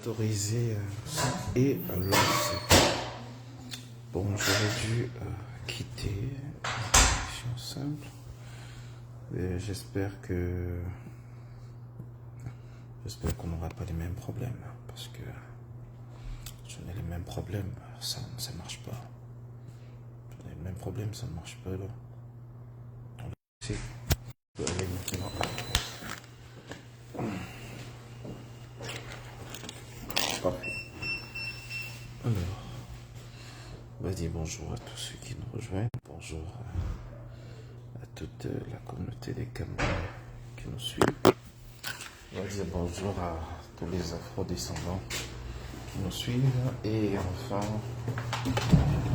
autoriser et lancer. Bon, j'aurais dû quitter une simple. J'espère qu'on n'aura pas les mêmes problèmes, parce que si on a les mêmes problèmes, ça ne marche pas. Si on a les mêmes problèmes, ça ne marche pas là. Si. Allez maintenant. Parfait. Alors, on va dire bonjour à tous ceux qui nous rejoignent. Bonjour à toute la communauté des Camerounais qui nous suivent. On va dire bonjour à tous les afro-descendants qui nous suivent. Et enfin,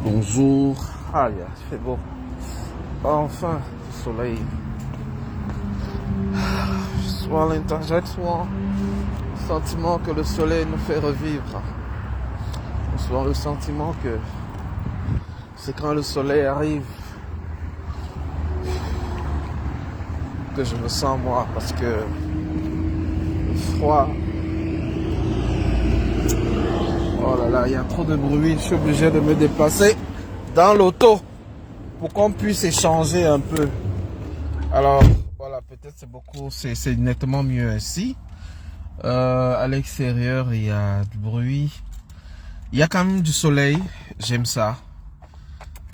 bonjour. Ah, il fait beau. Enfin, le soleil. Soit l'interjection, le sentiment que le soleil nous fait revivre. Soit le sentiment que c'est quand le soleil arrive que je me sens moi, parce que le froid, oh là là, il y a trop de bruit, je suis obligé de me déplacer dans l'auto pour qu'on puisse échanger un peu. Alors voilà, peut-être c'est nettement mieux ainsi. À l'extérieur il y a du bruit, il y a quand même du soleil, j'aime ça.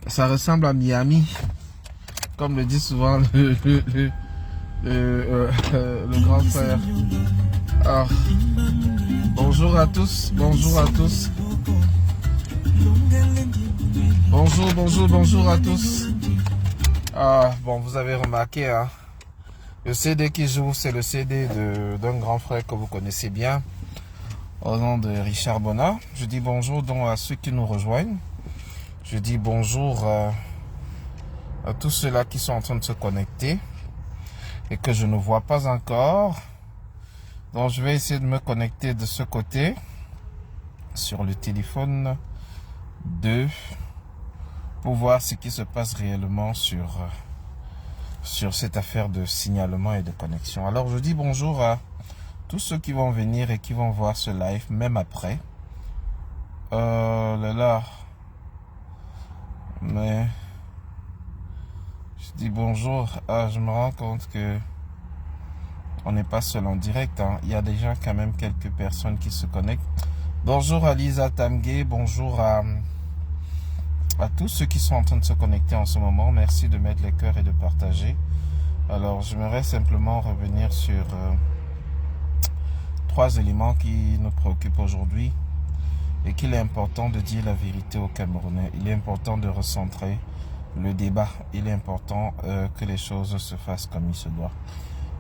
Ça ressemble à Miami, comme le dit souvent le grand frère. Alors, bonjour à tous, bonjour à tous. Bonjour à tous. Ah, bon, vous avez remarqué, hein, le CD qui joue, c'est le CD d'un grand frère que vous connaissez bien, au nom de Richard Bonnat. Je dis bonjour donc à ceux qui nous rejoignent. Je dis bonjour à tous ceux-là qui sont en train de se connecter et que je ne vois pas encore. Donc je vais essayer de me connecter de ce côté sur le téléphone 2 pour voir ce qui se passe réellement sur cette affaire de signalement et de connexion. Alors je dis bonjour à tous ceux qui vont venir et qui vont voir ce live même après. Mais je dis bonjour. Ah, je me rends compte que on n'est pas seul en direct, hein. Il y a déjà quand même quelques personnes qui se connectent. Bonjour à Lisa Tamgé, bonjour à tous ceux qui sont en train de se connecter en ce moment. Merci de mettre les cœurs et de partager. Alors j'aimerais simplement revenir sur 3 éléments qui nous préoccupent aujourd'hui. Et qu'il est important de dire la vérité aux Camerounais. Il est important de recentrer le débat. Il est important que les choses se fassent comme il se doit.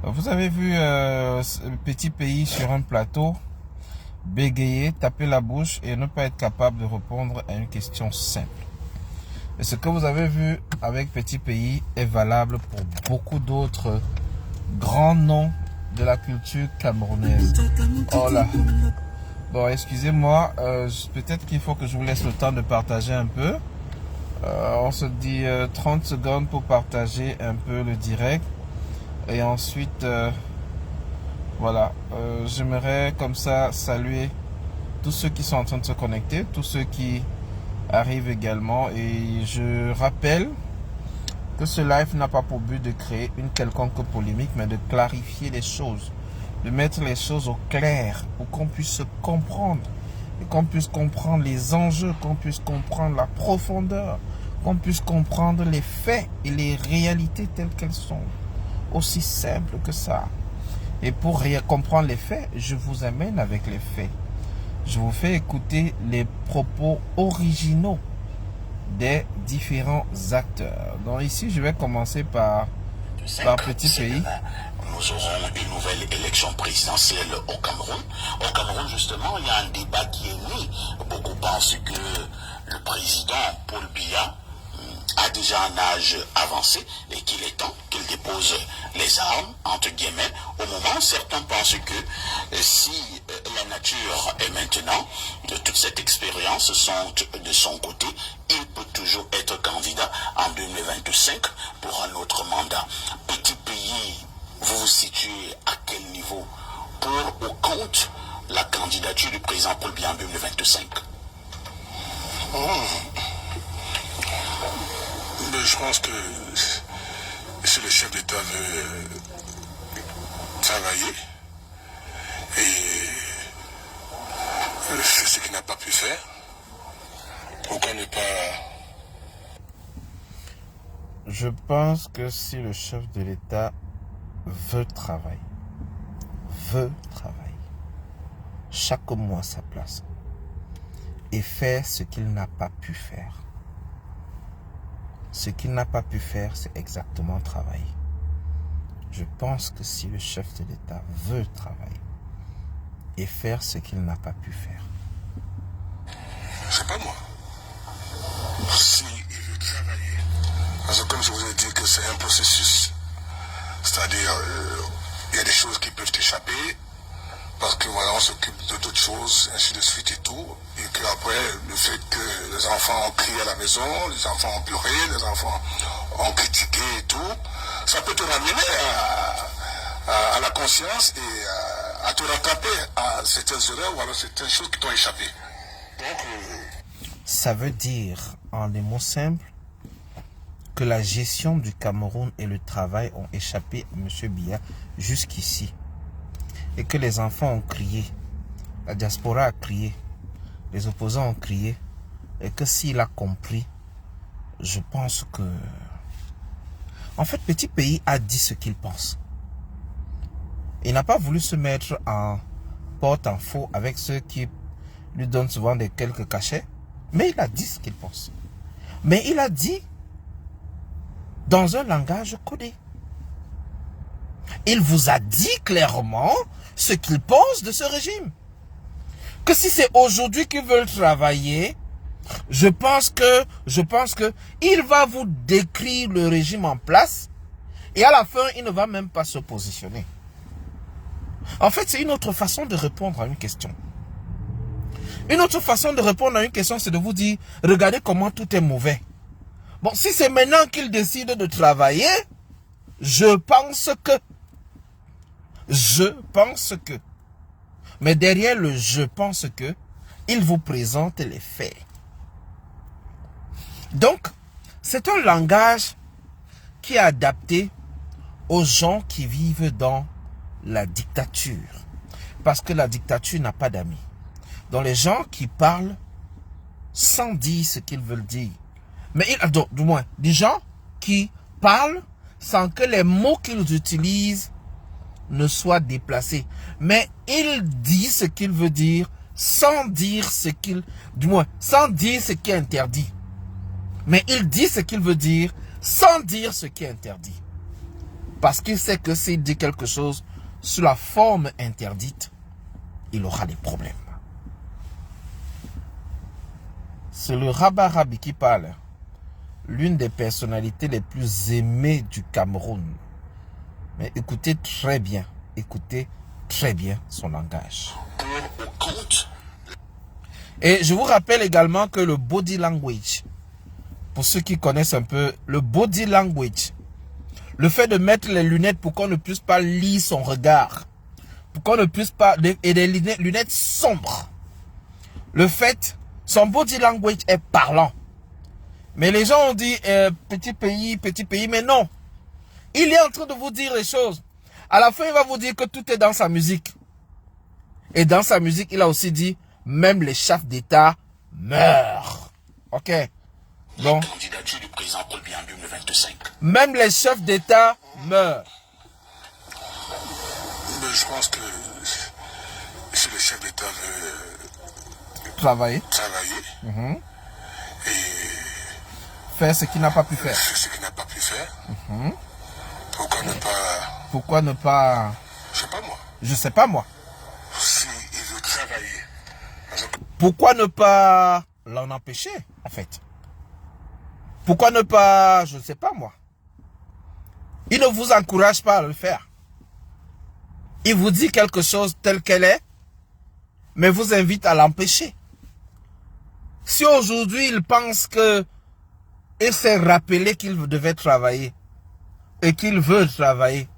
Vous avez vu ce petit pays sur un plateau bégayer, taper la bouche et ne pas être capable de répondre à une question simple. Et ce que vous avez vu avec petit pays est valable pour beaucoup d'autres grands noms de la culture camerounaise. Oh là. Bon, excusez-moi, peut-être qu'il faut que je vous laisse le temps de partager un peu. On se dit 30 secondes pour partager un peu le direct. Et ensuite, voilà, j'aimerais comme ça saluer tous ceux qui sont en train de se connecter, tous ceux qui arrivent également. Et je rappelle que ce live n'a pas pour but de créer une quelconque polémique, mais de clarifier les choses, de mettre les choses au clair pour qu'on puisse se comprendre et qu'on puisse comprendre les enjeux, qu'on puisse comprendre la profondeur, qu'on puisse comprendre les faits et les réalités telles qu'elles sont. Aussi simple que ça. Et pour comprendre les faits, je vous amène avec les faits. Je vous fais écouter les propos originaux des différents acteurs. Donc ici, je vais commencer par petit pays. Nous aurons une nouvelle élection présidentielle au Cameroun. Au Cameroun, justement, il y a un débat qui est né. Beaucoup pensent que le président Paul Biya a déjà un âge avancé et qu'il est temps qu'il dépose les armes, entre guillemets. Au moment, certains pensent que si la nature est maintenant, de toute cette expérience sont de son côté, il peut toujours être candidat en 2025 pour un autre mandat. Petit pays, vous vous situez à quel niveau pour ou contre la candidature du président Paul Biya en 2025? Mais je pense que si le chef d'État veut travailler et c'est ce qu'il n'a pas pu faire, pourquoi ne pas... Je pense que si le chef de l'État veut travailler, chaque mois à sa place, et faire ce qu'il n'a pas pu faire. Ce qu'il n'a pas pu faire, c'est exactement travailler. Je pense que si le chef de l'État veut travailler et faire ce qu'il n'a pas pu faire. C'est pas moi. Si il veut travailler, parce que comme je vous ai dit que c'est un processus, c'est-à-dire il y a des choses qui peuvent échapper, parce que voilà, on s'occupe de d'autres choses, ainsi de suite et tout, et qu'après, le fait que les enfants ont crié à la maison, les enfants ont pleuré, les enfants ont critiqué et tout, ça peut te ramener à la conscience et à te rattraper à certaines erreurs ou alors certaines choses qui t'ont échappé. Donc, ça veut dire, en des mots simples, que la gestion du Cameroun et le travail ont échappé à M. Biya jusqu'ici. Et que les enfants ont crié, la diaspora a crié, les opposants ont crié, et que s'il a compris, je pense que... En fait, Petit Pays a dit ce qu'il pense. Il n'a pas voulu se mettre en porte-en-faux avec ceux qui lui donnent souvent des quelques cachets, mais il a dit ce qu'il pense. Mais il a dit dans un langage codé. Il vous a dit clairement ce qu'il pense de ce régime. Que si c'est aujourd'hui qu'ils veulent travailler, je pense que il va vous décrire le régime en place et à la fin, il ne va même pas se positionner. En fait, c'est une autre façon de répondre à une question. Une autre façon de répondre à une question, c'est de vous dire, regardez comment tout est mauvais. Bon, si c'est maintenant qu'il décide de travailler, je pense que. Mais derrière le je pense que, il vous présente les faits. Donc, c'est un langage qui est adapté aux gens qui vivent dans la dictature. Parce que la dictature n'a pas d'amis. Donc les gens qui parlent sans dire ce qu'ils veulent dire. Mais du moins, des gens qui parlent sans que les mots qu'ils utilisent ne soient déplacés. Mais il dit ce qu'il veut dire sans dire ce qu'il... Du moins, sans dire ce qui est interdit. Mais il dit ce qu'il veut dire sans dire ce qui est interdit. Parce qu'il sait que s'il dit quelque chose sous la forme interdite, il aura des problèmes. C'est le Rabat Rabi qui parle. L'une des personnalités les plus aimées du Cameroun. Mais écoutez très bien son langage. Et je vous rappelle également que le body language, pour ceux qui connaissent un peu, le body language, le fait de mettre les lunettes pour qu'on ne puisse pas lire son regard, pour qu'on ne puisse pas, et des lunettes sombres, le fait, son body language est parlant. Mais les gens ont dit, petit pays, mais non. Il est en train de vous dire les choses. À la fin, il va vous dire que tout est dans sa musique. Et dans sa musique, il a aussi dit, même les chefs d'État meurent. Ok. Donc, la candidature du président Paul Biya en 2025. Même les chefs d'État meurent. Mais je pense que si le chef d'État veut travailler et faire ce qu'il n'a pas pu faire. Pourquoi ne pas... Je sais pas moi. Je sais pas moi. Si il veut travailler. Pourquoi ne pas l'en empêcher, en fait? Pourquoi ne pas... Je ne sais pas moi. Il ne vous encourage pas à le faire. Il vous dit quelque chose tel qu'elle est, mais vous invite à l'empêcher. Si aujourd'hui il pense que il s'est rappelé qu'il devait travailler et qu'il veut travailler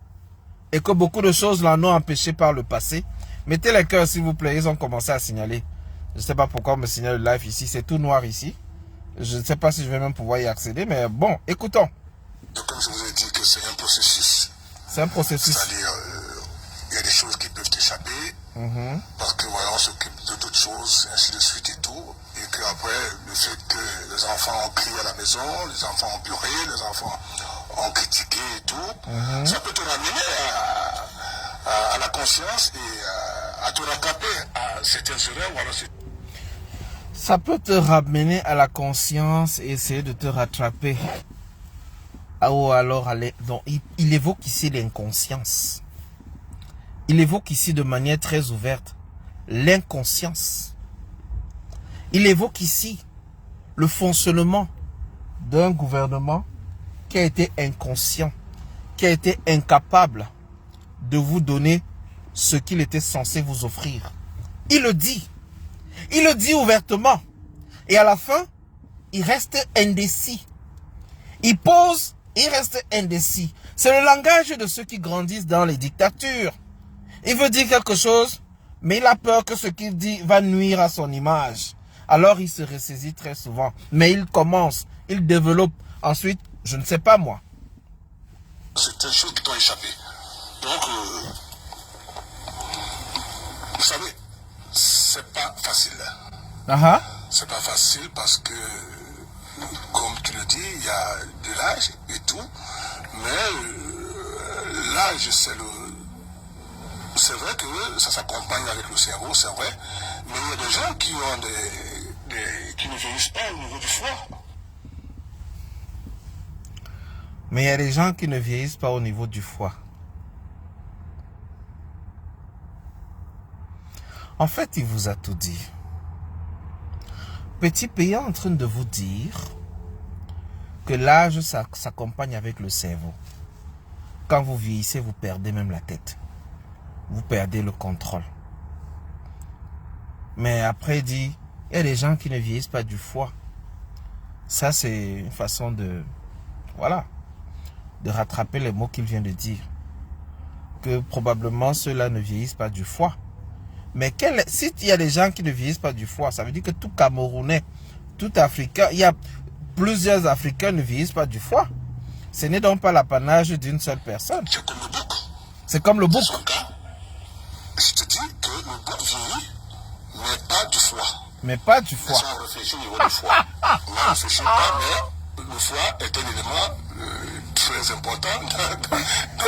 et que beaucoup de choses l'en ont empêché par le passé, Mettez les cœurs s'il vous plaît, ils ont commencé à signaler. Je ne sais pas pourquoi on me signale le live ici, c'est tout noir ici. Je ne sais pas si je vais même pouvoir y accéder, mais bon, écoutons. Comme je vous ai dit que c'est un processus. C'est un processus. C'est-à-dire, il y a des choses qui peuvent échapper, parce que voilà, on s'occupe de d'autres choses, ainsi de suite et tout. Et qu'après, le fait que les enfants ont crié à la maison, les enfants ont pleuré, les enfants ont critiqué et tout, ça peut te ramener à la conscience et à te rattraper à certaines erreurs. Voilà, ça peut te ramener à la conscience et essayer de te rattraper. Ou alors, donc, il évoque ici l'inconscience. Il évoque ici de manière très ouverte l'inconscience. Il évoque ici le fonctionnement d'un gouvernement qui a été inconscient, qui a été incapable de vous donner ce qu'il était censé vous offrir. Il le dit. Il le dit ouvertement. Et à la fin, il reste indécis. Il pose, il reste indécis. C'est le langage de ceux qui grandissent dans les dictatures. Il veut dire quelque chose, mais il a peur que ce qu'il dit va nuire à son image. Alors il se ressaisit très souvent. Mais il commence, il développe. Ensuite, je ne sais pas moi. C'est une chose qui t'ont échappé. Donc, vous savez, c'est pas facile. C'est pas facile parce que, comme tu le dis, il y a de l'âge et tout. Mais l'âge, c'est vrai que ça s'accompagne avec le cerveau, c'est vrai. Mais il y a des gens qui ont qui ne vieillissent pas au niveau du foie. Mais il y a des gens qui ne vieillissent pas au niveau du foie. En fait, il vous a tout dit. Petit pays est en train de vous dire que l'âge s'accompagne avec le cerveau. Quand vous vieillissez, vous perdez même la tête. Vous perdez le contrôle. Mais après, il dit, il y a des gens qui ne vieillissent pas du foie. Ça, c'est une façon de... Voilà. De rattraper les mots qu'il vient de dire. Que probablement ceux-là ne vieillissent pas du foie. Mais si il y a des gens qui ne vieillissent pas du foie, ça veut dire que tout Camerounais, tout Africain, il y a plusieurs Africains ne vieillissent pas du foie. Ce n'est donc pas l'apanage d'une seule personne. C'est comme le bouc. C'est comme le bouc. Je te dis que le bouc vieillit, mais pas du foie. Mais pas du foie. On réfléchit au niveau du foie. On ne réfléchit pas, mais le foie est un élément très important dans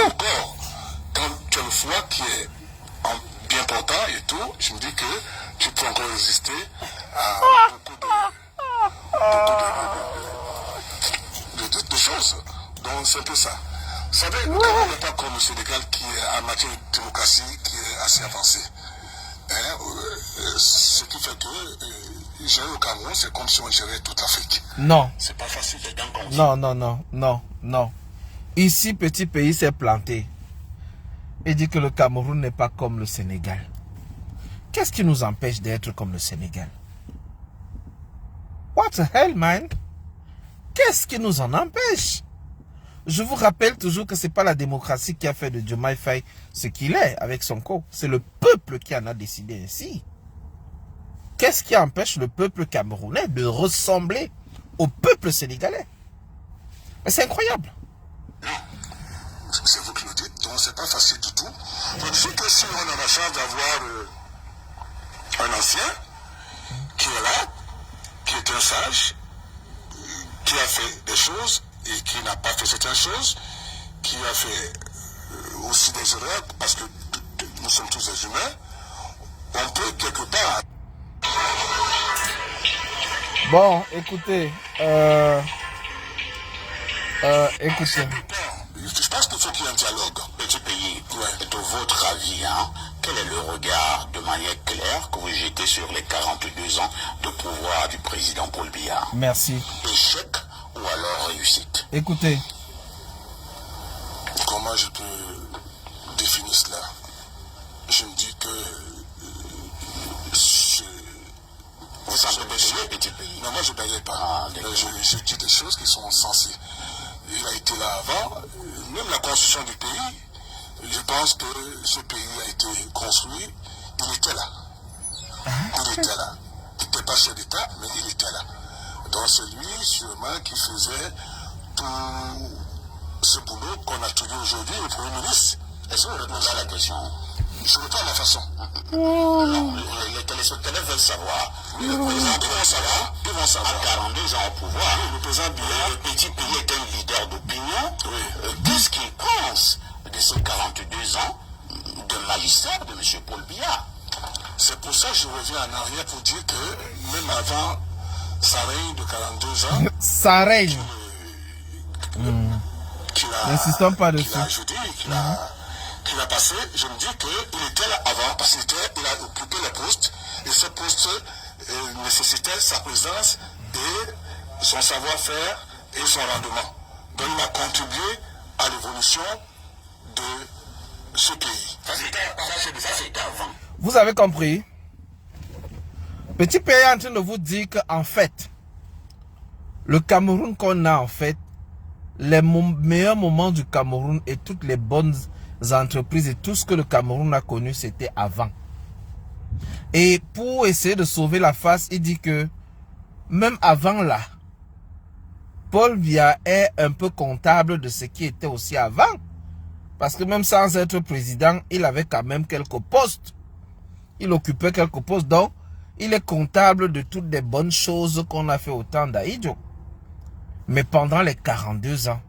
le corps. Quand tu as le foie qui est bien portant et tout, je me dis que tu peux encore résister à beaucoup de choses. Donc c'est un peu ça. Vous savez, le Cameroun n'est pas comme le Sénégal qui est en matière de démocratie qui est assez avancé. Ce qui fait que gérer le Cameroun, c'est comme si on gérait toute l'Afrique. Non. C'est pas facile d'être comme ça. Non. Ici, petit pays s'est planté. Et dit que le Cameroun n'est pas comme le Sénégal. Qu'est-ce qui nous empêche d'être comme le Sénégal? What the hell, man? Qu'est-ce qui nous en empêche? Je vous rappelle toujours que ce n'est pas la démocratie qui a fait de Diomaye Faye ce qu'il est avec Sonko. C'est le peuple qui en a décidé ainsi. Qu'est-ce qui empêche le peuple camerounais de ressembler au peuple sénégalais? Mais c'est incroyable. C'est vous qui le dites, donc c'est pas facile du tout. Je dis que si on a la chance d'avoir un ancien qui est là, qui est un sage, qui a fait des choses et qui n'a pas fait certaines choses, qui a fait aussi des erreurs, parce que nous sommes tous des humains, on peut quelque part... Bon, écoutez, écoutez. Je pense qu'il faut qu'il y ait un dialogue. Petit pays, de votre avis, quel est le regard de manière claire que vous jetez sur les 42 ans de pouvoir du président Paul Biya? Merci. Échec ou alors réussite? Écoutez. Comment je peux définir cela? Je me dis que... Vous semblez bégayé, petit pays? Non, moi je ne bégaye pas. Je dis des choses qui sont sensées. Il a été là avant. Même la construction du pays, je pense que ce pays a été construit il était là. Il était là. Il n'était pas chef d'État, mais il était là. Donc c'est lui sûrement qui faisait tout ce boulot qu'on a trouvé aujourd'hui, le Premier ministre. Est-ce que vous répondez à la question? Je réponds à ma façon. Non, les téléspectateurs veulent savoir. Le président Ils vont savoir. a 42 ans au pouvoir. Le président Biya, Le petit pays est un leader d'opinion. Qu'est-ce qu'il pense de ces 42 ans de magistère de M. Paul Biya? c'est pour ça que je reviens en arrière pour dire que même avant sa règne de 42 ans, Ça règne. N'insistons pas dessus. Qu'il a passé, je me dis qu'il était là avant, parce qu'il a occupé le poste, et ce poste nécessitait sa présence et son savoir-faire et son rendement. Donc il a contribué à l'évolution de ce pays. Ça c'était avant. Vous avez compris? Petit pays est en train de vous dire qu'en fait, le Cameroun qu'on a en fait, les meilleurs moments du Cameroun et toutes les bonnes entreprises et tout ce que le Cameroun a connu, c'était avant. Et pour essayer de sauver la face, il dit que même avant là, Paul Biya est un peu comptable de ce qui était aussi avant. Parce que même sans être président, il avait quand même quelques postes. Il occupait quelques postes. Donc, il est comptable de toutes les bonnes choses qu'on a fait au temps d'Ahidjo. Mais pendant les 42 ans,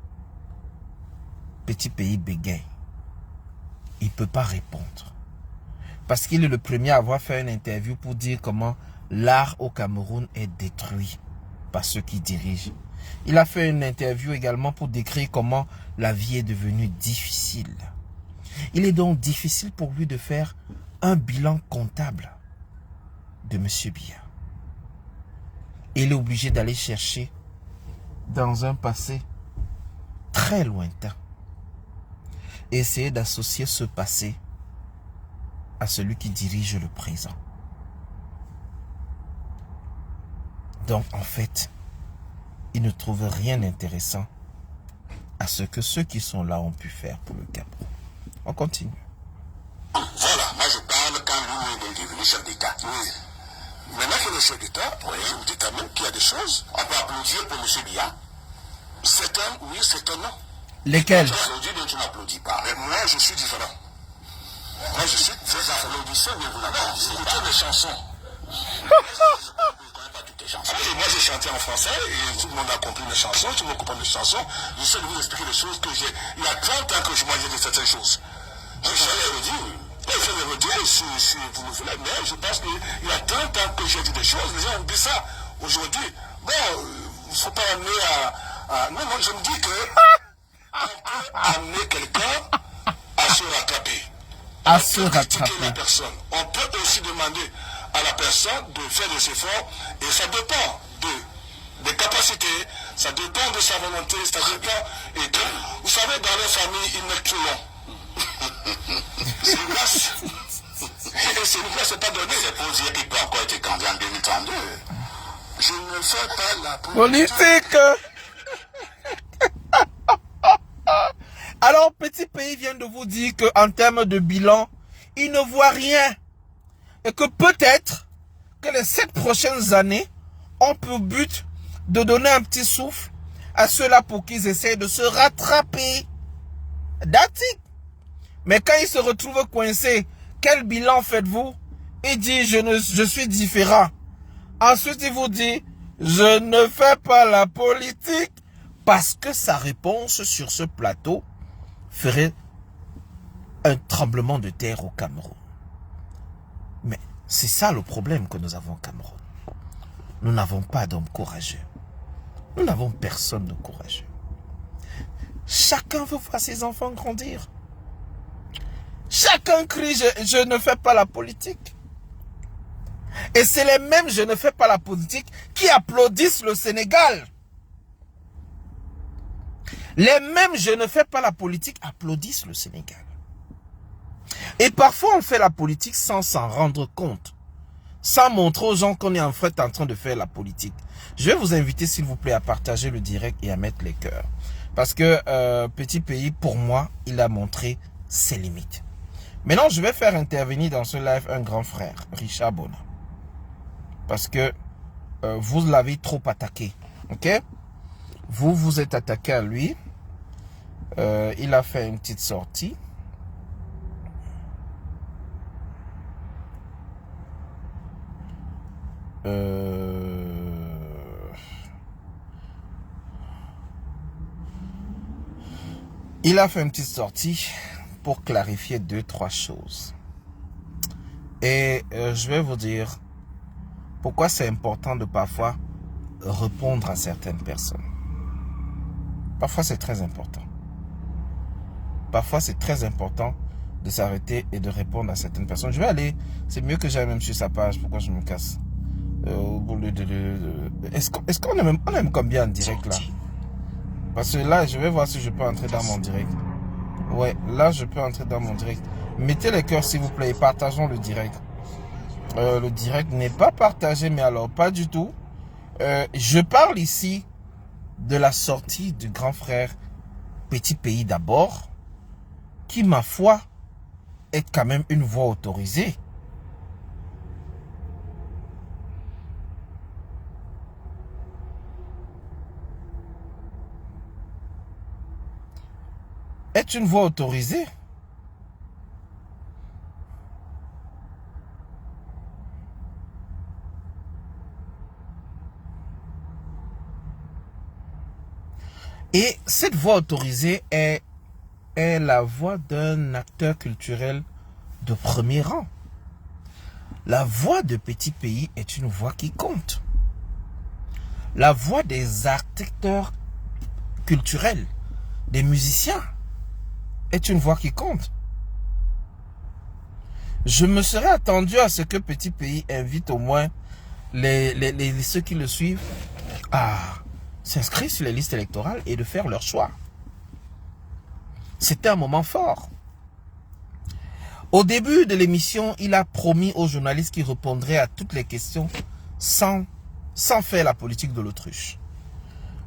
petit pays bégaye. Il ne peut pas répondre. Parce qu'il est le premier à avoir fait une interview pour dire comment l'art au Cameroun est détruit par ceux qui dirigent. Il a fait une interview également pour décrire comment la vie est devenue difficile. Il est donc difficile pour lui de faire un bilan comptable de M. Biya. Il est obligé d'aller chercher dans un passé très lointain. Et essayer d'associer ce passé à celui qui dirige le présent. Donc en fait, il ne trouve rien d'intéressant à ce que ceux qui sont là ont pu faire pour le Cameroun. On continue. Voilà, moi je parle quand lui est devenu chef d'État. Oui. Maintenant qu'il est chef d'État, je vous dis quand même qu'il y a des choses. On peut applaudir pour M. Biya. Certains, oui, certains, non. Lesquels? Tu applaudis, mais tu n'applaudis pas. Mais moi, je suis différent. Moi, je suis Vous applaudissez, mais vous Non, n'applaudissez écoutez pas. mes chansons. Je ne connais pas toutes tes chansons. Et moi, j'ai chanté en français et tout le monde a compris mes chansons, tout le monde comprend mes chansons. J'essaie de vous expliquer les choses que j'ai. Il y a 30 ans que moi, j'ai dit certaines choses. Je vais les redire. Je vais les redire si vous le voulez, mais je pense qu'il y a 30 ans que j'ai dit des choses. Les gens ont dit ça aujourd'hui. Bon, il ne faut pas amener à. Non, moi, je me dis que. On peut amener quelqu'un à se rattraper. À se Critiquer rattraper. la personne. On peut aussi demander à la personne de faire des efforts et ça dépend des capacités, ça dépend de sa volonté, ça dépend. Et que, vous savez, dans les familles, ils mettent tout long. C'est une grâce. Et c'est une grâce, c'est pas donné. C'est pour dire qu'il peut encore être candidat en 2032. Je ne fais pas la Politique. Alors, petit pays vient de vous dire qu'en termes de bilan, il ne voit rien. Et que peut-être que les 7 prochaines années ont pour but de donner un petit souffle à ceux-là pour qu'ils essayent de se rattraper. That's it. Mais quand ils se retrouvent coincés, quel bilan faites-vous? Il dit, je suis différent. Ensuite, il vous dit, je ne fais pas la politique. Parce que sa réponse sur ce plateau ferait un tremblement de terre au Cameroun. Mais c'est ça le problème que nous avons au Cameroun. Nous n'avons pas d'hommes courageux. Nous n'avons personne de courageux. Chacun veut voir ses enfants grandir. Chacun crie, je ne fais pas la politique. Et c'est les mêmes je ne fais pas la politique qui applaudissent le Sénégal. Les mêmes je ne fais pas la politique applaudissent le Sénégal. Et parfois on fait la politique sans s'en rendre compte. Sans montrer aux gens qu'on est en fait en train de faire la politique. Je vais vous inviter s'il vous plaît à partager le direct et à mettre les cœurs. Parce que petit pays, pour moi, il a montré ses limites. Maintenant, je vais faire intervenir dans ce live un grand frère, Richard Bona. Parce que vous l'avez trop attaqué. Ok? Vous vous êtes attaqué à lui. Il a fait une petite sortie. Il a fait une petite sortie pour clarifier 2-3 choses. Et je vais vous dire pourquoi c'est important de parfois répondre à certaines personnes. Parfois c'est très important. Parfois c'est très important de s'arrêter et de répondre à certaines personnes. Je vais aller, c'est mieux que j'aille même sur sa page. Pourquoi je me casse? Est-ce qu'on aime combien en direct là? Parce que là, je vais voir si je peux entrer dans mon direct. Ouais, là, je peux entrer dans mon direct. Mettez les cœurs, s'il vous plaît, et partageons le direct. Le direct n'est pas partagé, mais alors, pas du tout. Je parle ici de la sortie du grand frère Petit Pays d'abord, qui, ma foi, est quand même une voix autorisée. Est une voix autorisée. Et cette voix autorisée est la voix d'un acteur culturel de premier rang. La voix de Petit Pays est une voix qui compte. La voix des acteurs culturels, des musiciens, est une voix qui compte. Je me serais attendu à ce que Petit Pays invite au moins ceux qui le suivent à s'inscrire sur les listes électorales et de faire leur choix. C'était un moment fort. Au début de l'émission, il a promis aux journalistes qu'il répondrait à toutes les questions sans faire la politique de l'autruche.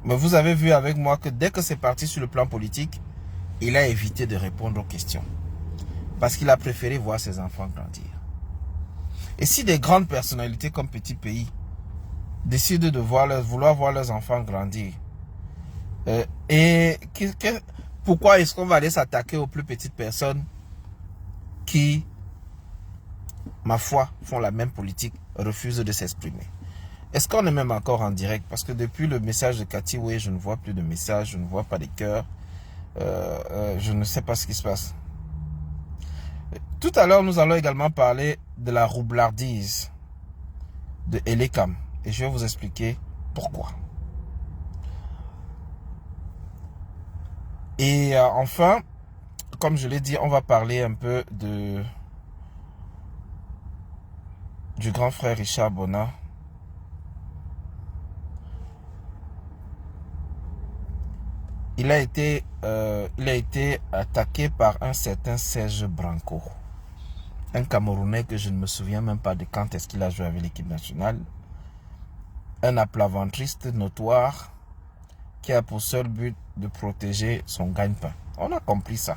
Mais vous avez vu avec moi que dès que c'est parti sur le plan politique, il a évité de répondre aux questions. Parce qu'il a préféré voir ses enfants grandir. Et si des grandes personnalités comme Petit Pays décident de vouloir voir leurs enfants grandir, pourquoi est-ce qu'on va aller s'attaquer aux plus petites personnes qui, ma foi, font la même politique, refusent de s'exprimer? Est-ce qu'on est même encore en direct? Parce que depuis le message de Cathy, oui, je ne vois plus de messages, je ne vois pas des cœurs. Je ne sais pas ce qui se passe. Tout à l'heure, nous allons également parler de la roublardise de Elekam. Et je vais vous expliquer pourquoi. Et enfin, comme je l'ai dit, on va parler un peu du grand frère Richard Bona. Il a été attaqué par un certain Serge Branco. Un Camerounais que je ne me souviens même pas de quand est-ce qu'il a joué avec l'équipe nationale. Un aplaventriste notoire qui a pour seul but de protéger son gagne-pain. On a compris ça.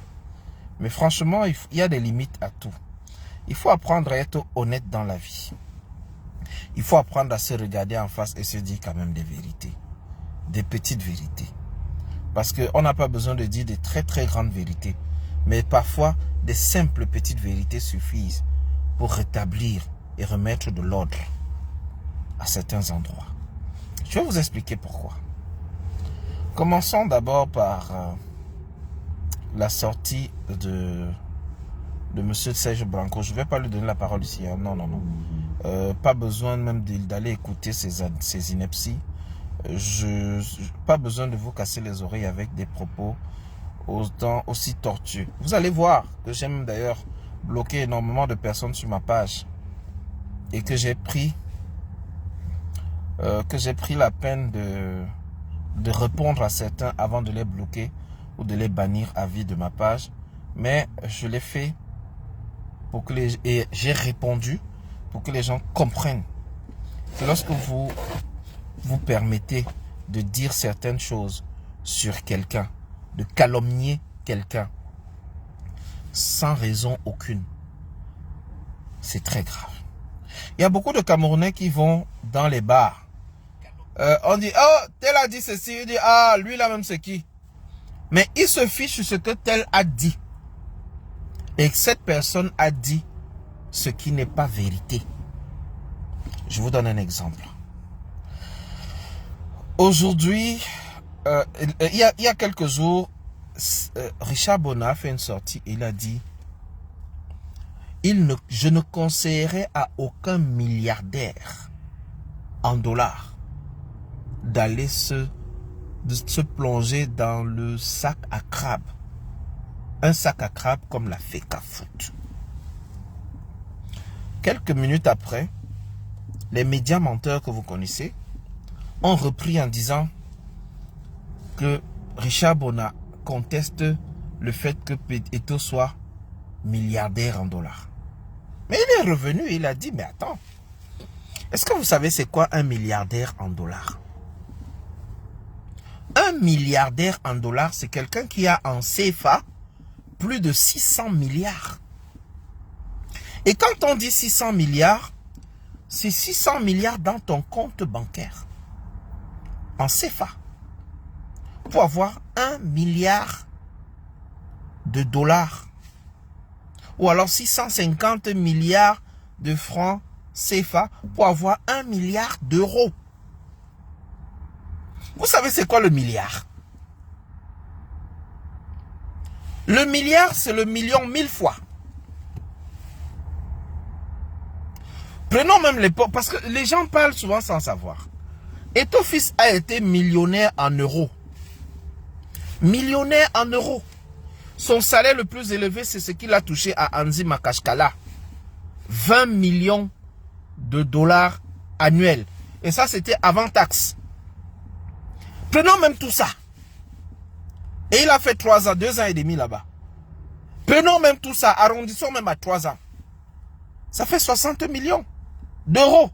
Mais franchement, il y a des limites à tout. Il faut apprendre à être honnête dans la vie. Il faut apprendre à se regarder en face et se dire quand même des vérités. Des petites vérités. Parce qu'on n'a pas besoin de dire des très très grandes vérités. Mais parfois, des simples petites vérités suffisent pour rétablir et remettre de l'ordre à certains endroits. Je vais vous expliquer pourquoi. Commençons d'abord par la sortie de M. Serge Branco. Je ne vais pas lui donner la parole ici. Hein. Non. Pas besoin même d'aller écouter ses inepties. Pas besoin de vous casser les oreilles avec des propos aussi tortueux. Vous allez voir que j'ai même d'ailleurs bloqué énormément de personnes sur ma page et que j'ai pris la peine de répondre à certains avant de les bloquer ou de les bannir à vie de ma page. Mais je l'ai fait et j'ai répondu pour que les gens comprennent que lorsque vous permettez de dire certaines choses sur quelqu'un, de calomnier quelqu'un, sans raison aucune, c'est très grave. Il y a beaucoup de Camerounais qui vont dans les bars. On dit, oh, tel a dit ceci. Il dit, ah, lui là même c'est qui? Mais il se fiche sur ce que tel a dit. Et cette personne a dit ce qui n'est pas vérité. Je vous donne un exemple. Aujourd'hui, il y a quelques jours, Richard Bona a fait une sortie. Il a dit, je ne conseillerais à aucun milliardaire en dollars d'aller se plonger dans le sac à crabe. Un sac à crabe comme la FECAFOOT. Quelques minutes après, les médias menteurs que vous connaissez ont repris en disant que Richard Bona conteste le fait que Eto'o soit milliardaire en dollars. Mais il est revenu, il a dit, mais attends, est-ce que vous savez c'est quoi un milliardaire en dollars? Un milliardaire en dollars, c'est quelqu'un qui a en CFA plus de 600 milliards. Et quand on dit 600 milliards, c'est 600 milliards dans ton compte bancaire. En CFA. Pour avoir 1 milliard de dollars. Ou alors 650 milliards de francs CFA pour avoir 1 milliard d'euros. Vous savez c'est quoi le milliard? Le milliard, c'est le million 1000 fois. Prenons même l'époque, parce que les gens parlent souvent sans savoir. Eto'o Fils a été millionnaire en euros. Millionnaire en euros. Son salaire le plus élevé, c'est ce qu'il a touché à Anzi Makashkala. 20 millions de dollars annuels. Et ça, c'était avant taxe. Prenons même tout ça. Et il a fait 3 ans, 2 ans et demi là-bas. Prenons même tout ça, arrondissons même à 3 ans. Ça fait 60 millions d'euros.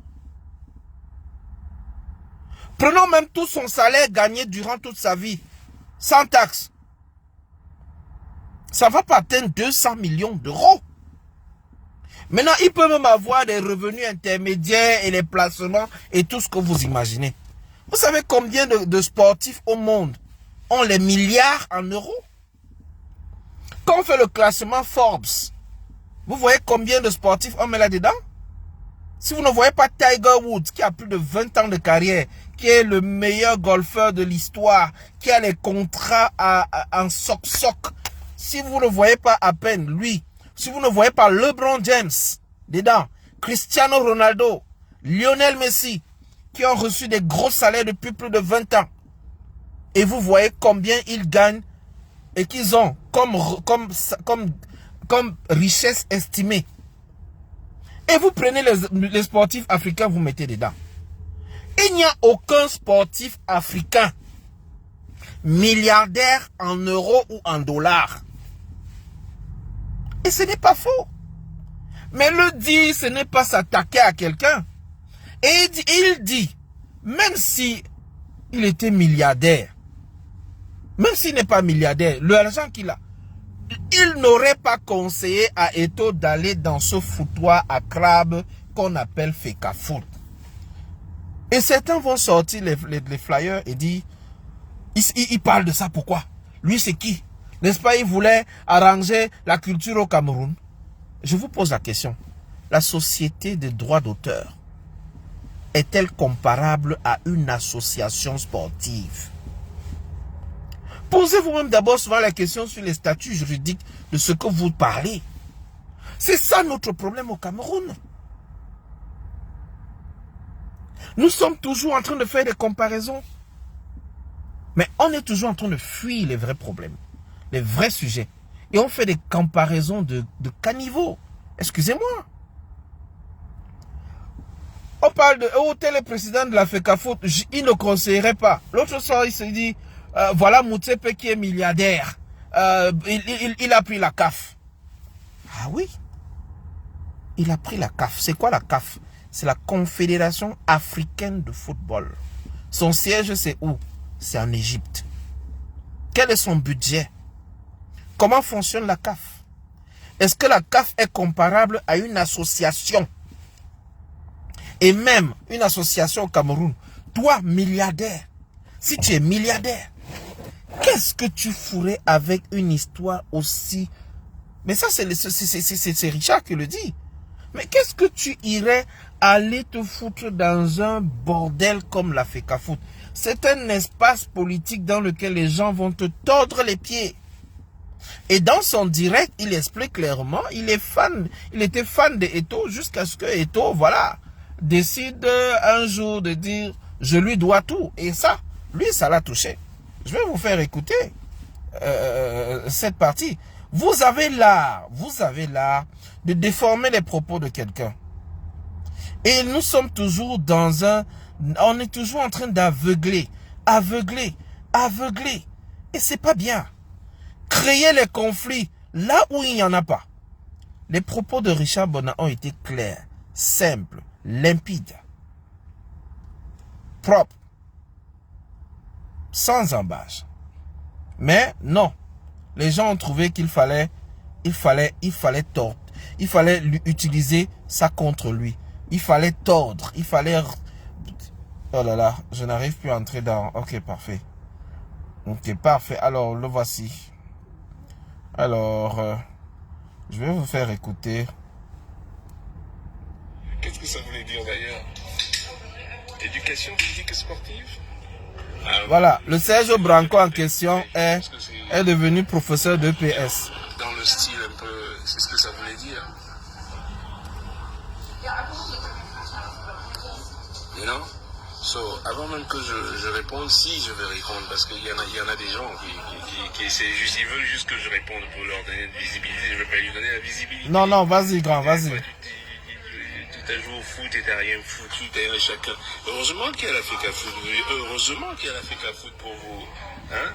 Prenons même tout son salaire gagné durant toute sa vie, sans taxe. Ça ne va pas atteindre 200 millions d'euros. Maintenant, il peut même avoir des revenus intermédiaires et les placements et tout ce que vous imaginez. Vous savez combien de sportifs au monde ont les milliards en euros? Quand on fait le classement Forbes, vous voyez combien de sportifs on met là-dedans? Si vous ne voyez pas Tiger Woods, qui a plus de 20 ans de carrière, qui est le meilleur golfeur de l'histoire, qui a les contrats en soc-soc, si vous ne voyez pas à peine lui, si vous ne voyez pas LeBron James dedans, Cristiano Ronaldo, Lionel Messi, qui ont reçu des gros salaires depuis plus de 20 ans, et vous voyez combien ils gagnent et qu'ils ont comme richesse estimée. Et vous prenez les sportifs africains, vous mettez dedans. Il n'y a aucun sportif africain milliardaire en euros ou en dollars. Et ce n'est pas faux. Mais le dire, ce n'est pas s'attaquer à quelqu'un. Et il dit, même si il était milliardaire, même s'il n'est pas milliardaire, l'argent qu'il a, il n'aurait pas conseillé à Eto'o d'aller dans ce foutoir à crabe qu'on appelle FECAFOOT. Et certains vont sortir les flyers et dire, il parle de ça, pourquoi? Lui c'est qui? N'est-ce pas, il voulait arranger la culture au Cameroun? Je vous pose la question. La société des droits d'auteur est-elle comparable à une association sportive? Posez-vous même d'abord souvent la question sur les statuts juridiques de ce que vous parlez. C'est ça notre problème au Cameroun. Nous sommes toujours en train de faire des comparaisons. Mais on est toujours en train de fuir les vrais problèmes, les vrais sujets. Et on fait des comparaisons de caniveaux. Excusez-moi. On parle de oh, tel est président de la FECAFOOT, il ne conseillerait pas. L'autre soir, il se dit, voilà Motsepe qui est milliardaire. Il a pris la CAF. Ah oui. Il a pris la CAF. C'est quoi la CAF? C'est la Confédération africaine de football. Son siège, c'est où? C'est en Égypte. Quel est son budget? Comment fonctionne la CAF? Est-ce que la CAF est comparable à une association? Et même une association au Cameroun. Toi, milliardaire, si tu es milliardaire, qu'est-ce que tu ferais avec une histoire aussi... Mais ça, c'est Richard qui le dit. Mais qu'est-ce que tu irais aller te foutre dans un bordel comme la FECAFOOT? C'est un espace politique dans lequel les gens vont te tordre les pieds. Et dans son direct, il explique clairement, il était fan de Eto'o jusqu'à ce que Eto'o, voilà, décide un jour de dire, je lui dois tout. Et ça, lui, ça l'a touché. Je vais vous faire écouter cette partie. Vous avez l'art de déformer les propos de quelqu'un. Et nous sommes toujours on est toujours en train d'aveugler. Et c'est pas bien. Créer les conflits là où il n'y en a pas. Les propos de Richard Bona ont été clairs, simples, limpides, propres, sans embâche. Mais non, les gens ont trouvé qu'il fallait tordre. Il fallait utiliser ça contre lui. Il fallait tordre. Il fallait... Oh là là, je n'arrive plus à entrer dans... Ok, parfait. Ok, parfait. Alors, le voici. Alors, je vais vous faire écouter. Qu'est-ce que ça voulait dire d'ailleurs? Éducation physique et sportive? Voilà, le Sergio Branco en question est devenu professeur d'EPS. Dans le style un peu, c'est ce que ça voulait dire. You know? So, avant même que je réponde, si je vais répondre, parce qu'il y en a des gens qui essaient juste, ils veulent juste que je réponde pour leur donner de visibilité. Je ne vais pas lui donner la visibilité. Non, vas-y, grand, vas-y. Tu as joué au foot et t'as rien foutu, t'as chacun. Heureusement qu'il y a la FECAFOOT. Heureusement qu'il y a la FECAFOOT pour vous. Hein?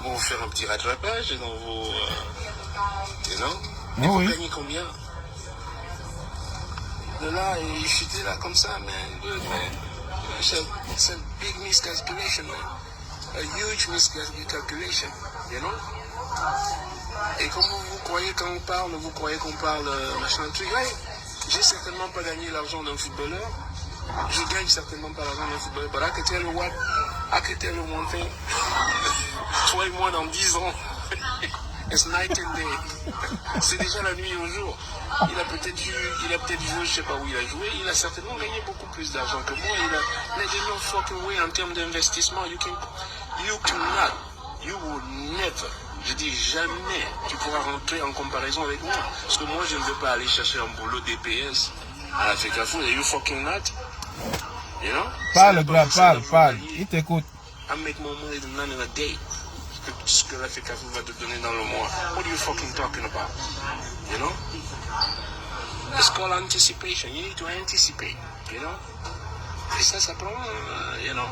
Pour vous faire un petit rattrapage dans vos. You know? Et vous gagnez combien? De là, et chuter là comme ça, man. Good, man. It's a big miscalculation, man. A huge miscalculation, you know? Et comme vous croyez quand on parle, vous croyez qu'on parle machin truc, ouais. J'ai certainement pas gagné l'argent d'un footballeur. Je gagne certainement pas l'argent d'un footballeur. But I can tell you one thing. Toi et moi dans 10 ans. It's night and day. C'est déjà la nuit au jour. Il a peut-être joué, je sais pas où il a joué. Il a certainement gagné beaucoup plus d'argent que moi. There's no fucking way en termes d'investissement. You will never. Je dis jamais tu pourras rentrer en comparaison avec moi. Parce que moi, je ne veux pas aller chercher un boulot DPS à la FECAFOOT. Are you fucking not? You know? Parle, parle. Il t'écoute. I make more money than none in a day. Ce que la FECAFOOT va te donner dans le mois. What are you fucking talking about? You know? It's called anticipation. You need to anticipate. You know? Et ça prend, you know?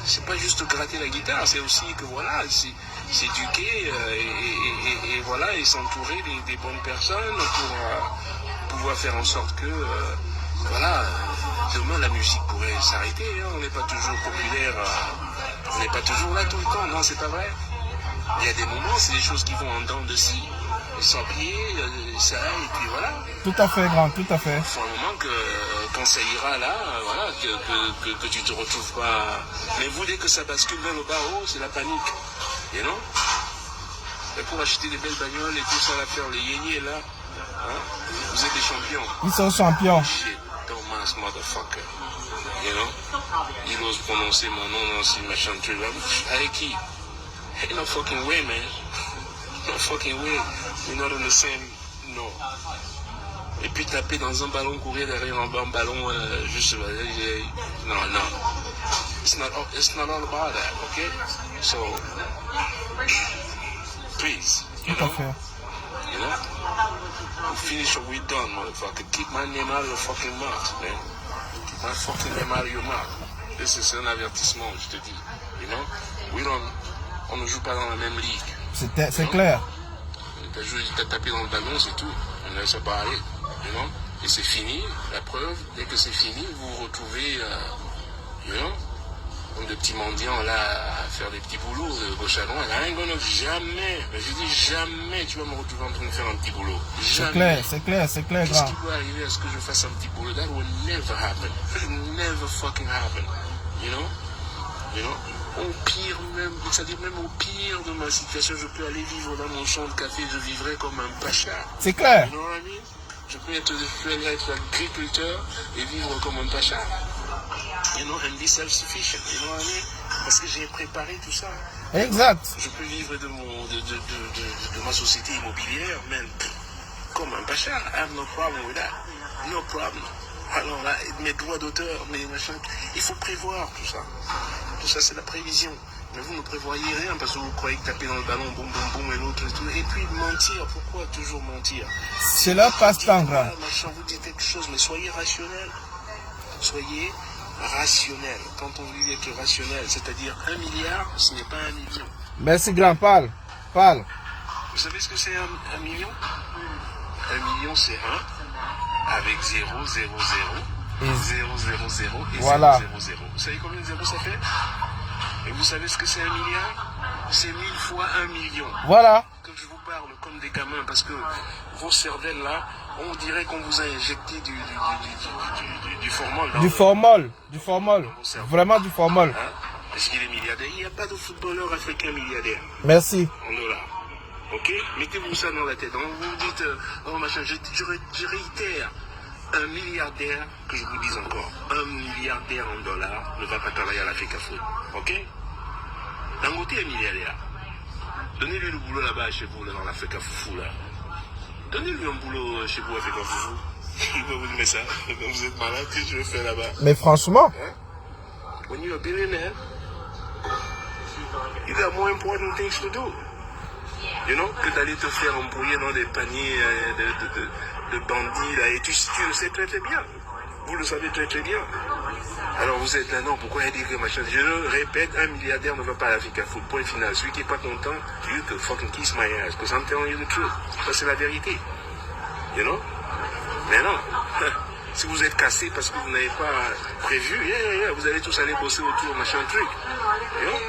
C'est pas juste gratter la guitare, c'est aussi que voilà, s'éduquer et voilà, et s'entourer des bonnes personnes pour pouvoir faire en sorte que voilà, demain la musique pourrait s'arrêter, hein. On n'est pas toujours populaire, on n'est pas toujours là tout le temps, non, c'est pas vrai. Il y a des moments, c'est des choses qui vont en dents de scie, sans pied, ça, et puis voilà. Tout à fait, grand, tout à fait. Il faut un moment que quand ça ira là, voilà, que tu te retrouves pas. Mais vous, dès que ça bascule vers le bas, c'est la panique. You know? Et pour acheter des belles bagnoles et tout ça, là, faire les yéyés là, hein? Vous êtes des champions. Ils sont champions. Shit, dumbass motherfucker. You know? Il ose prononcer mon nom dans ce machin de truc là. Avec qui? Ain't no fucking way, man. No fucking way. We're not on the same. No. Et puis taper dans un ballon, courir derrière un ballon, juste... non. It's not all about that, okay? So, please, you know? You know? We finish what we done, motherfucker. Keep my name out of your fucking mouth, man. Keep my fucking name out of your mouth. This is un avertissement, je te dis. You know? On ne joue pas dans la même ligue. C'est clair. T'as tapé dans le ballon, c'est tout. On laisse pas aller. You know? Et c'est fini, la preuve, dès que c'est fini, vous vous retrouvez, you know, comme des petits petits mendiants là à faire des petits boulots de gauche à droite. Jamais, je dis jamais tu vas me retrouver en train de faire un petit boulot. Jamais. C'est clair, Qu'est-ce grand. qui peut arriver à ce que je fasse un petit boulot? That will never happen. That will never fucking happen. You know? Au pire même, c'est-à-dire même au pire de ma situation, je peux aller vivre dans mon champ de café, je vivrai comme un pacha. C'est clair. You know what I mean? Je peux être agriculteur et vivre comme un pacha. You know, and be self-sufficient. You know what I mean? Parce que j'ai préparé tout ça. Exact. Je peux vivre de ma société immobilière, même comme un pacha. I have no problem with that. No problem. Alors là, mes droits d'auteur, mes machins, il faut prévoir tout ça. Tout ça, c'est la prévision. Mais vous ne prévoyez rien parce que vous croyez que taper dans le ballon, boum, boum, boum, et l'autre, et tout. Et puis mentir, pourquoi toujours mentir? C'est leur passe-temps, grand. Machin, vous dites quelque chose, mais soyez rationnel. Soyez rationnel. Quand on dit être rationnel, c'est-à-dire 1 milliard, ce n'est pas 1 million. Merci, grand. Parle. Vous savez ce que c'est un million? 1 million, c'est 1 avec 0, 0, 0, 0, 0, 0 et voilà. 0, 0, 0. Vous savez combien de zéros ça fait? Et vous savez ce que c'est 1 milliard? C'est 1000 fois 1 million. Voilà. Quand je vous parle comme des gamins, parce que vos cervelles là, on dirait qu'on vous a injecté du formol. Du formol. Vraiment du formol. Hein? Est-ce qu'il est milliardaire? Il n'y a pas de footballeur africain milliardaire. Merci. En dollars. Ok? Mettez-vous ça dans la tête. Donc vous vous dites, oh machin, je réitère. Un milliardaire, que je vous dise encore, 1 milliardaire en dollars ne va pas travailler à l'Afrique Foot. Ok? Dangote est milliardaire. Donnez-lui le boulot là-bas chez vous, là, dans l'Afrique Foufou, là. Donnez-lui un boulot chez vous, Afrique Foufou. Il va vous dire ça. Vous êtes malade, qu'est-ce que je vais faire là-bas? Mais franchement. Hein? When you're a billionaire, you got more important things to do. You know, que d'aller te faire embrouiller dans des paniers de bandits, là, et tu le sais très très bien. Vous le savez très très bien. Alors vous êtes là, non, pourquoi il dit que machin? Je le répète, un milliardaire ne va pas à l'Afrique Foot. Point final. Celui qui n'est pas content, you can fucking kiss my ass, because I'm telling you the truth. Ça c'est la vérité. You know? Mais non. Si vous êtes cassé parce que vous n'avez pas prévu, vous allez tous aller bosser autour, machin truc. You know?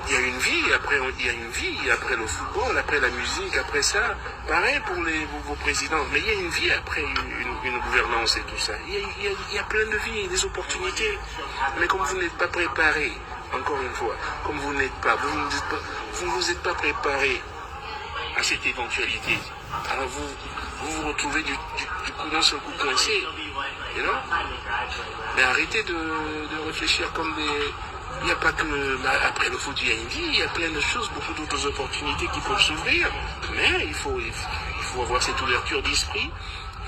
Il y a une vie, après le football, après la musique, après ça. Pareil pour vos présidents. Mais il y a une vie après une gouvernance et tout ça. Il y a plein de vies, des opportunités. Mais comme vous n'êtes pas préparé, encore une fois, comme vous ne vous êtes pas préparé à cette éventualité, alors vous retrouvez du coup d'un seul coup coincé. You know? Mais arrêtez de réfléchir comme des... Il n'y a pas que après le foot, il y a une vie, il y a plein de choses, beaucoup d'autres opportunités qui peuvent s'ouvrir. Mais il faut avoir cette ouverture d'esprit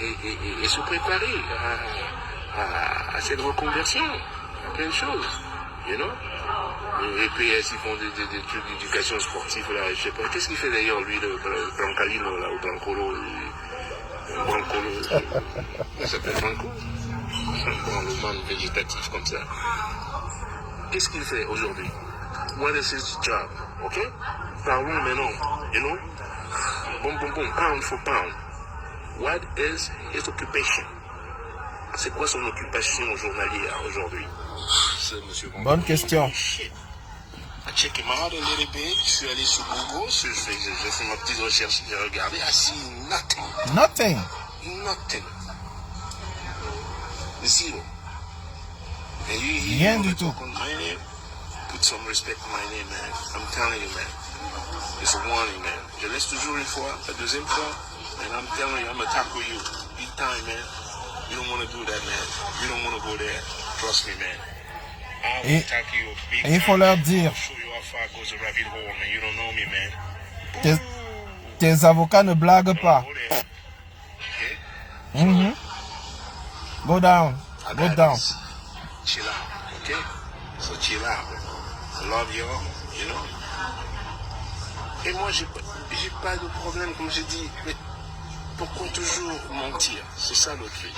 et se préparer à cette reconversion, à plein de choses. You know? Et puis ils font des trucs d'éducation sportive là, je sais pas. Qu'est-ce qu'il fait d'ailleurs lui, le Brancalino là, ou Brancolo? Il s'appelle Branco? Bon, le man végétatif comme ça. Qu'est-ce qu'il fait aujourd'hui? What is his job? Ok? Parlons maintenant. You know? Boum, boum, boum. Pound for pound. What is his occupation? C'est quoi son occupation journalière aujourd'hui? Bonne question. I check him out a little bit. Je suis allé sur Google. J'ai fait ma petite recherche. J'ai regardé. I see nothing. Nothing. Nothing. Zero. Rien du tout. Put some respect on my name, man. I'm telling you, man. It's a warning, man. Je laisse toujours une fois, la deuxième fois, and I'm telling you, I'm gonna tackle you. Big time, man. You don't want to do that, man. You don't want to go there. Trust me, man. I will tackle you big time. Il faut leur dire. I'll show you how far goes the rabbit hole, man. You don't know me, man. Tes avocats ne blaguent pas. Okay? Go down. Go down. Chill out, okay? So chill out. I love you all, you know? Et moi, j'ai pas de problème, comme je dis, mais pourquoi toujours mentir? C'est ça le truc.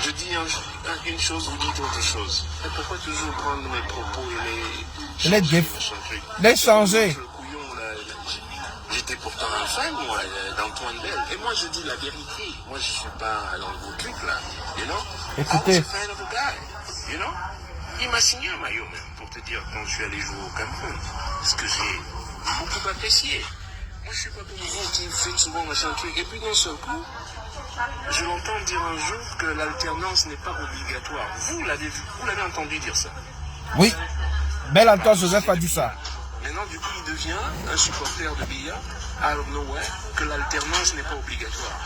Je dis une chose, vous dites autre chose. Et pourquoi toujours prendre mes propos et les changer? J'étais pourtant un fan, moi, d'Antoine Bell. Et moi, je dis la vérité. Moi, je suis pas dans vos trucs, là. You know? Écoutez. I was a fan of a guy, you know? Il m'a signé un maillot même, pour te dire, quand je suis allé jouer au Cameroun. Ce que j'ai beaucoup apprécié. Moi, je suis pas comme vous qui fait souvent machin truc. Et puis d'un seul coup, je l'entends dire un jour que l'alternance n'est pas obligatoire. Vous l'avez entendu dire ça. Oui. Bel Antoine Joseph a dit ça. Maintenant, du coup, il devient un supporter de BIA, out of nowhere, que l'alternance n'est pas obligatoire.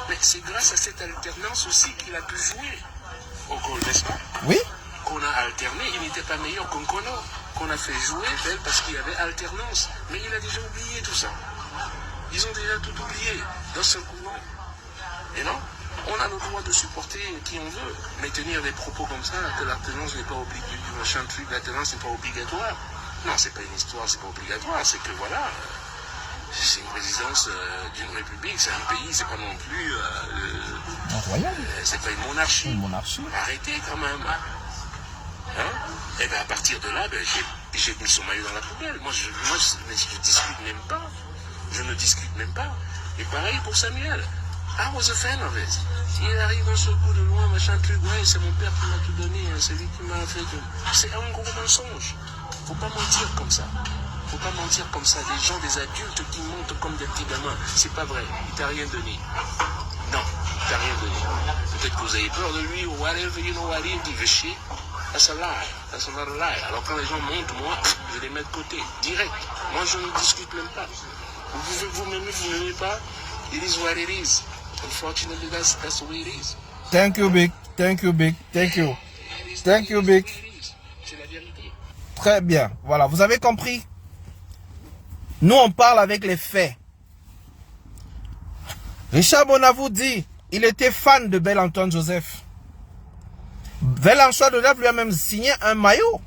Mais c'est grâce à cette alternance aussi qu'il a pu jouer au goal, n'est-ce pas? Oui. Qu'on a alterné, il n'était pas meilleur qu'Onkono, qu'on a fait jouer parce qu'il y avait alternance. Mais il a déjà oublié tout ça. Ils ont déjà tout oublié d'un seul coup. Et non, on a le droit de supporter qui on veut, mais tenir des propos comme ça, que l'alternance n'est pas obligatoire, machin truc, l'alternance n'est pas obligatoire. Non, c'est pas une histoire, c'est pas obligatoire, c'est que voilà, c'est une présidence d'une république, c'est un pays, c'est pas non plus Un royaume. C'est pas une monarchie. Une monarchie. Arrêtez quand même. Hein? Et bien à partir de là, ben, j'ai mis son maillot dans la poubelle. Moi, je discute même pas. Je ne discute même pas. Et pareil pour Samuel. I was a fan of it. Il arrive dans ce coup de loin, machin truc, ouais, c'est mon père qui m'a tout donné, c'est lui qui m'a fait tout. C'est un gros mensonge. Faut pas mentir comme ça. Faut pas mentir comme ça. Des gens, des adultes qui montent comme des petits gamins. C'est pas vrai. Il t'a rien donné. Non, il t'a rien donné. Peut-être que vous avez peur de lui ou whatever, you know what he give a shit. That's a lie. That's another lie. Alors quand les gens montent, moi, je les mets de côté. Direct. Moi, je ne discute même pas. Vous pouvez vous m'aimez pas. It is what it is. Unfortunately, that's the way it is. Thank you, Big. Thank you, Big. Thank you. Thank you, Big. C'est la vérité. Très bien. Voilà, vous avez compris? Nous, on parle avec les faits. Richard Bonavou dit, il était fan de Bel Antoine Joseph. Bel Antoine Joseph lui a même signé un maillot.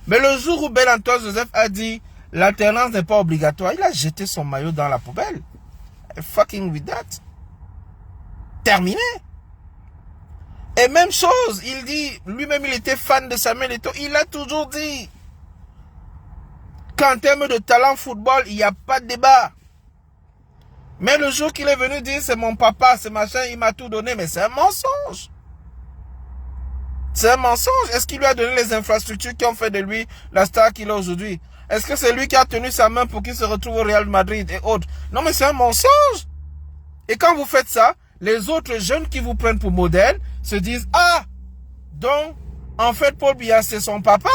Mais le jour où Bel Antoine Joseph a dit, l'alternance n'est pas obligatoire, il a jeté son maillot dans la poubelle. Fucking with that. Terminé. Et même chose, il dit, lui-même il était fan de Samuel Eto'o, il a toujours dit qu'en termes de talent football, il n'y a pas de débat. Mais le jour qu'il est venu dire, c'est mon papa, c'est machin, il m'a tout donné, mais c'est un mensonge. C'est un mensonge. Est-ce qu'il lui a donné les infrastructures qui ont fait de lui la star qu'il a aujourd'hui? Est-ce que c'est lui qui a tenu sa main pour qu'il se retrouve au Real Madrid et autres? Non, mais c'est un mensonge. Et quand vous faites ça, les autres jeunes qui vous prennent pour modèle se disent, ah, donc, en fait, Paul Biya, c'est son papa.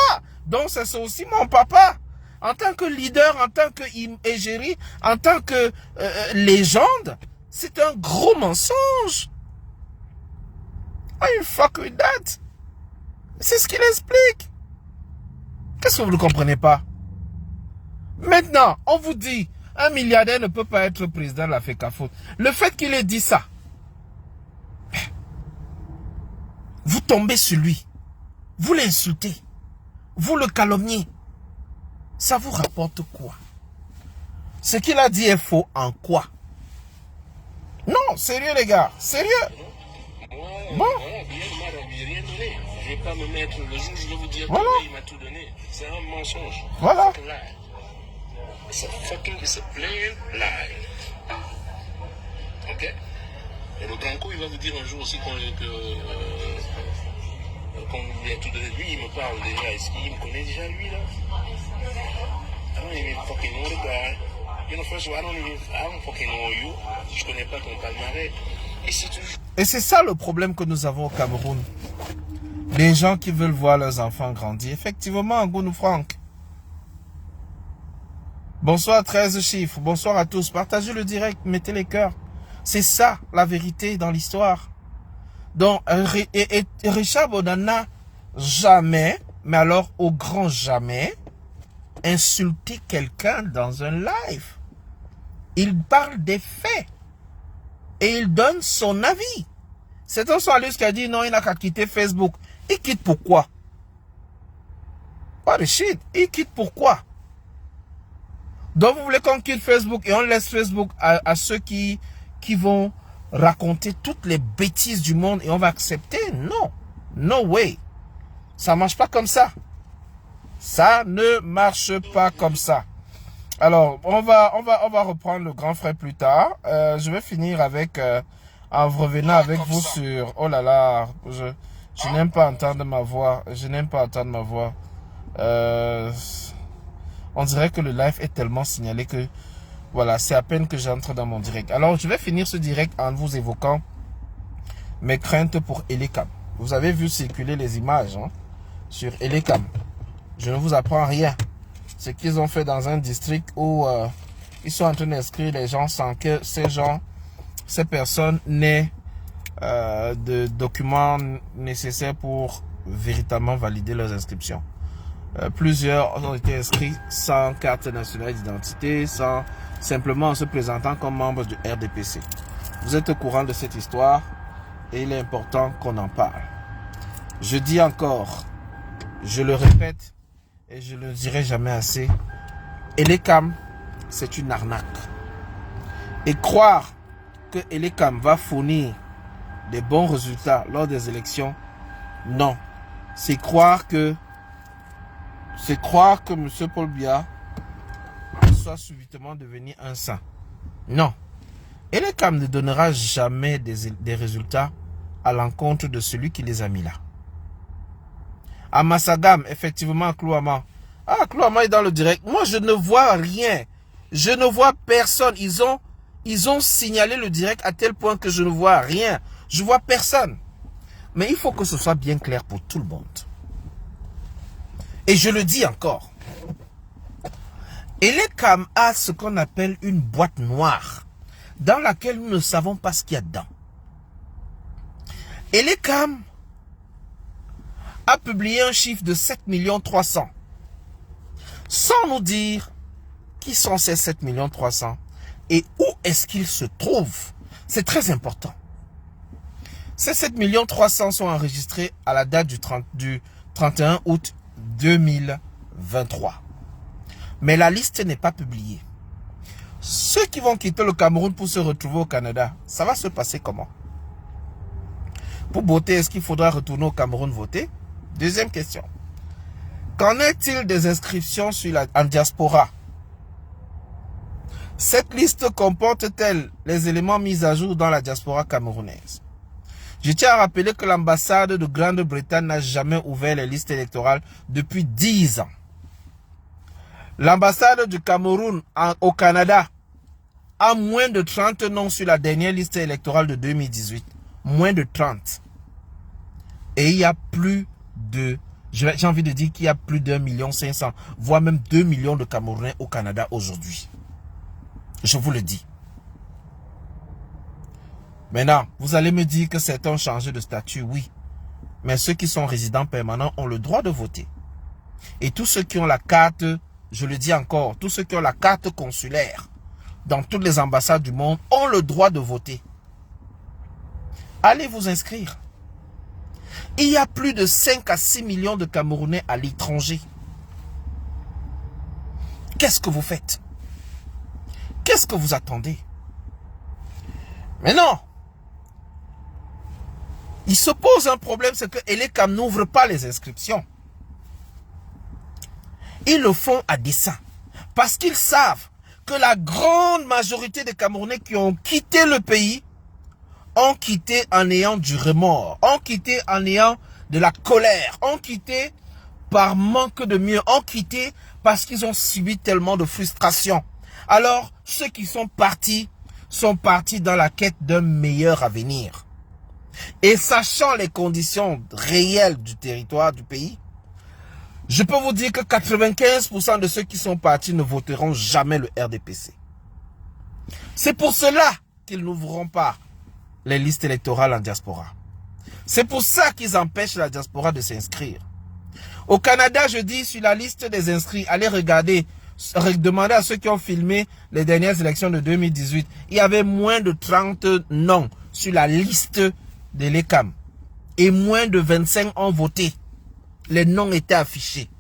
Donc, c'est aussi mon papa. En tant que leader, en tant que égérie, en tant que légende, c'est un gros mensonge. Why you fuck with that? C'est ce qu'il explique. Qu'est-ce que vous ne comprenez pas? Maintenant, on vous dit, un milliardaire ne peut pas être président de la FECAFOOT. Le fait qu'il ait dit ça, vous tombez sur lui, vous l'insultez, vous le calomniez. Ça vous rapporte quoi? Ce qu'il a dit est faux en quoi? Non, sérieux les gars, sérieux. Bon. J'ai rien donné. Je vais pas me mettre le jour, je vais vous dire Voilà. qu'il m'a tout donné. C'est un mensonge. Voilà. It's a plain lie. Ok? Et le grand coup, il va vous dire un jour aussi qu'on lui a tout donné. Lui, il me parle déjà. Est-ce qu'il me connaît déjà, lui, là? I don't even fucking know the guy. You know, first of all, I don't fucking know you. Je connais pas ton palmarès. Et c'est ça le problème que nous avons au Cameroun. Les gens qui veulent voir leurs enfants grandir. Effectivement, Ngounou Franck. Bonsoir 13 chiffres. Bonsoir à tous. Partagez le direct. Mettez les cœurs. C'est ça la vérité dans l'histoire. Donc, Richard Bona n'a jamais, mais alors au grand jamais, insulté quelqu'un dans un live. Il parle des faits. Et il donne son avis. C'est un journaliste qui a dit non, il n'a qu'à quitter Facebook. Il quitte pourquoi? What the shit? Il quitte pourquoi? Donc vous voulez qu'on quitte Facebook et on laisse Facebook à ceux qui vont raconter toutes les bêtises du monde et on va accepter? Non. No way. Ça marche pas comme ça. Ça ne marche pas comme ça. Alors, on va reprendre le grand frère plus tard. Je vais finir avec, en revenant avec vous sur, oh là là, Je n'aime pas entendre ma voix. Je n'aime pas entendre ma voix. On dirait que le live est tellement signalé que voilà, c'est à peine que j'entre dans mon direct. Alors, je vais finir ce direct en vous évoquant mes craintes pour Elekam. Vous avez vu circuler les images sur Elekam. Je ne vous apprends rien. Ce qu'ils ont fait dans un district où ils sont en train d'inscrire les gens sans que ces personnes n'aient de documents nécessaires pour véritablement valider leurs inscriptions. Plusieurs ont été inscrits sans carte nationale d'identité, simplement en se présentant comme membre du RDPC. Vous êtes au courant de cette histoire et il est important qu'on en parle. Je dis encore, je le répète et je le dirai jamais assez, Elekam, c'est une arnaque. Et croire que Elekam va fournir des bons résultats lors des élections, non. C'est croire que M. Paul Biya soit subitement devenu un saint. Non. Elekam ne donnera jamais des résultats à l'encontre de celui qui les a mis là. À Massagam, effectivement, Klouama. Ah, Klouama est dans le direct. Moi, je ne vois rien. Je ne vois personne. Ils ont signalé le direct à tel point que je ne vois rien. Je vois personne. Mais il faut que ce soit bien clair pour tout le monde. Et je le dis encore. Elekam a ce qu'on appelle une boîte noire dans laquelle nous ne savons pas ce qu'il y a dedans. Elekam a publié un chiffre de 7 300 000 sans nous dire qui sont ces 7 300 000 et où est-ce qu'ils se trouvent. C'est très important. Ces 7 300 000 sont enregistrés à la date du 31 août 2023. Mais la liste n'est pas publiée. Ceux qui vont quitter le Cameroun pour se retrouver au Canada, ça va se passer comment? Pour voter, est-ce qu'il faudra retourner au Cameroun voter? Deuxième question. Qu'en est-il des inscriptions en diaspora? Cette liste comporte-t-elle les éléments mis à jour dans la diaspora camerounaise? Je tiens à rappeler que l'ambassade de Grande-Bretagne n'a jamais ouvert les listes électorales depuis 10 ans. L'ambassade du Cameroun au Canada a moins de 30 noms sur la dernière liste électorale de 2018. Moins de 30. Et il y a plus de... J'ai envie de dire qu'il y a plus d'1 500 000, voire même 2 millions de Camerounais au Canada aujourd'hui. Je vous le dis. Maintenant, vous allez me dire que certains ont changé de statut, oui. Mais ceux qui sont résidents permanents ont le droit de voter. Et tous ceux qui ont la carte, je le dis encore, tous ceux qui ont la carte consulaire dans toutes les ambassades du monde ont le droit de voter. Allez vous inscrire. Il y a plus de 5 à 6 millions de Camerounais à l'étranger. Qu'est-ce que vous faites? Qu'est-ce que vous attendez? Mais non! Il se pose un problème, c'est que Elekam n'ouvre pas les inscriptions. Ils le font à dessein. Parce qu'ils savent que la grande majorité des Camerounais qui ont quitté le pays ont quitté en ayant du remords, ont quitté en ayant de la colère, ont quitté par manque de mieux, ont quitté parce qu'ils ont subi tellement de frustration. Alors, ceux qui sont partis dans la quête d'un meilleur avenir. Et sachant les conditions réelles du territoire du pays, je peux vous dire que 95% de ceux qui sont partis ne voteront jamais le RDPC. C'est pour cela qu'ils n'ouvriront pas les listes électorales en diaspora. C'est pour ça qu'ils empêchent la diaspora de s'inscrire. Au Canada, je dis, sur la liste des inscrits, allez regarder, demandez à ceux qui ont filmé les dernières élections de 2018. Il y avait moins de 30 noms sur la liste de l'ECAM. Et moins de 25 ont voté. Les noms étaient affichés.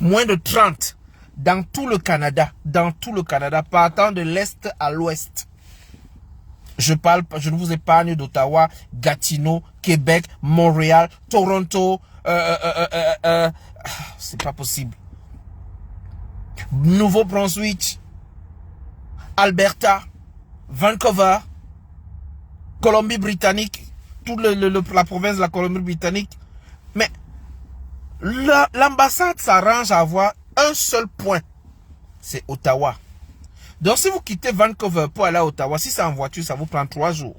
Moins de 30 dans tout le Canada, partant de l'Est à l'Ouest. Je ne vous épargne d'Ottawa, Gatineau, Québec, Montréal, Toronto, c'est pas possible. Nouveau-Brunswick, Alberta, Vancouver, Colombie-Britannique, toute la province de la Colombie-Britannique. Mais l'ambassade s'arrange à avoir un seul point. C'est Ottawa. Donc si vous quittez Vancouver pour aller à Ottawa, si c'est en voiture, ça vous prend 3 jours.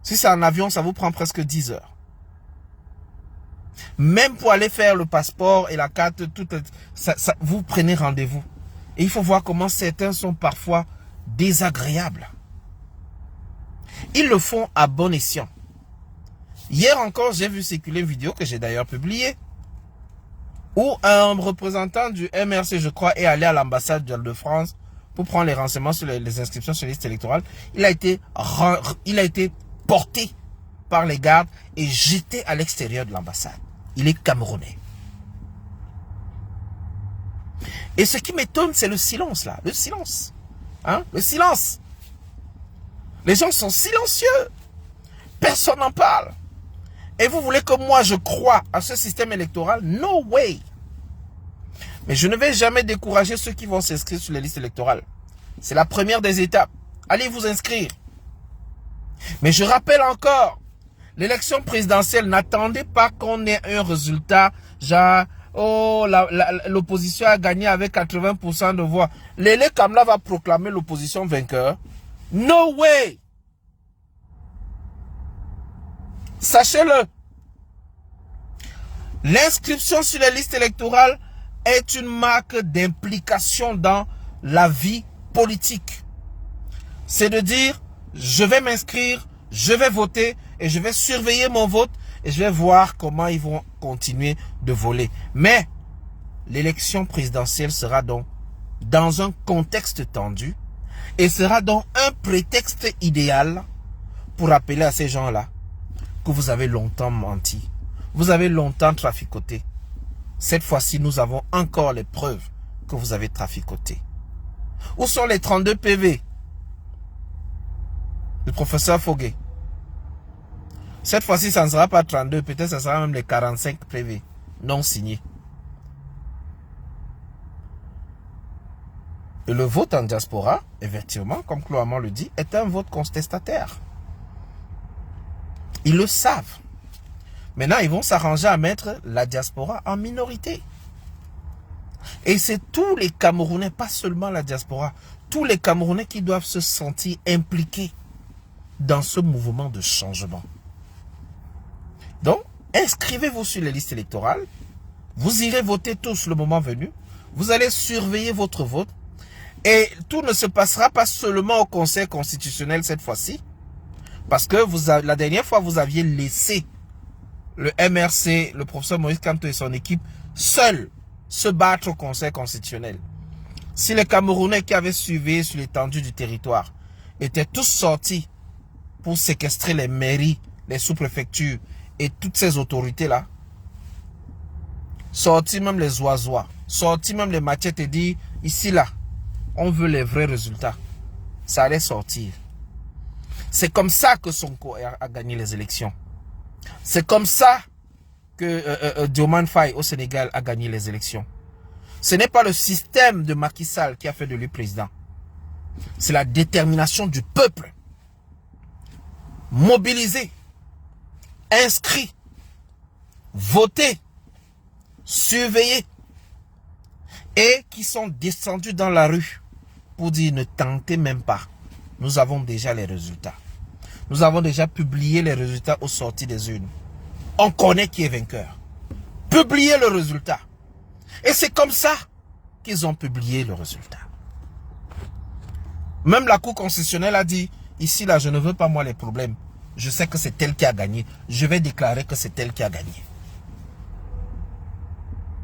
Si c'est en avion, ça vous prend presque 10 heures. Même pour aller faire le passeport et la carte, vous prenez rendez-vous. Et il faut voir comment certains sont parfois désagréables. Ils le font à bon escient. Hier encore, j'ai vu circuler une vidéo que j'ai d'ailleurs publiée, où un représentant du MRC, je crois, est allé à l'ambassade de France pour prendre les renseignements sur les inscriptions sur les listes électorales. Il a été porté par les gardes et jeté à l'extérieur de l'ambassade. Il est camerounais. Et ce qui m'étonne, c'est le silence là. Le silence. Hein? Le silence. Les gens sont silencieux. Personne n'en parle. Et vous voulez que moi je croie à ce système électoral? No way. Mais je ne vais jamais décourager ceux qui vont s'inscrire sur les listes électorales. C'est la première des étapes. Allez vous inscrire. Mais je rappelle encore, l'élection présidentielle, n'attendez pas qu'on ait un résultat genre, oh, l'opposition a gagné avec 80% de voix. Lélé Kamla va proclamer l'opposition vainqueur. No way. Sachez-le. L'inscription sur les listes électorales est une marque d'implication dans la vie politique. C'est de dire, je vais m'inscrire, je vais voter et je vais surveiller mon vote et je vais voir comment ils vont continuer de voler. Mais l'élection présidentielle sera donc dans un contexte tendu et sera donc un prétexte idéal pour rappeler à ces gens-là que vous avez longtemps menti, vous avez longtemps traficoté. Cette fois-ci, nous avons encore les preuves que vous avez traficoté. Où sont les 32 PV du professeur Foguet? Cette fois-ci, ça ne sera pas 32, peut-être ça sera même les 45 PV non signés. Et le vote en diaspora, effectivement, comme Cloamant le dit, est un vote contestataire. Ils le savent. Maintenant, ils vont s'arranger à mettre la diaspora en minorité. Et c'est tous les Camerounais, pas seulement la diaspora, tous les Camerounais qui doivent se sentir impliqués dans ce mouvement de changement. Donc, inscrivez-vous sur les listes électorales. Vous irez voter tous le moment venu. Vous allez surveiller votre vote. Et tout ne se passera pas seulement au Conseil constitutionnel cette fois-ci. Parce que la dernière fois, vous aviez laissé le MRC, le professeur Moïse Kamto et son équipe, seuls se battre au Conseil constitutionnel. Si les Camerounais qui avaient suivi sur l'étendue du territoire étaient tous sortis pour séquestrer les mairies, les sous-préfectures et toutes ces autorités-là, sortis même les oiseaux, sortis même les machettes et dire, ici là, on veut les vrais résultats. Ça allait sortir. C'est comme ça que Sonko a gagné les élections. C'est comme ça que Diomaye Faye au Sénégal a gagné les élections. Ce n'est pas le système de Macky Sall qui a fait de lui président. C'est la détermination du peuple. Mobilisé, inscrit, voté, surveillé et qui sont descendus dans la rue pour dire ne tentez même pas. Nous avons déjà les résultats. Nous avons déjà publié les résultats aux sorties des urnes. On connaît qui est vainqueur. Publiez le résultat. Et c'est comme ça qu'ils ont publié le résultat. Même la Cour constitutionnelle a dit, ici là, je ne veux pas moi les problèmes. Je sais que c'est elle qui a gagné. Je vais déclarer que c'est elle qui a gagné.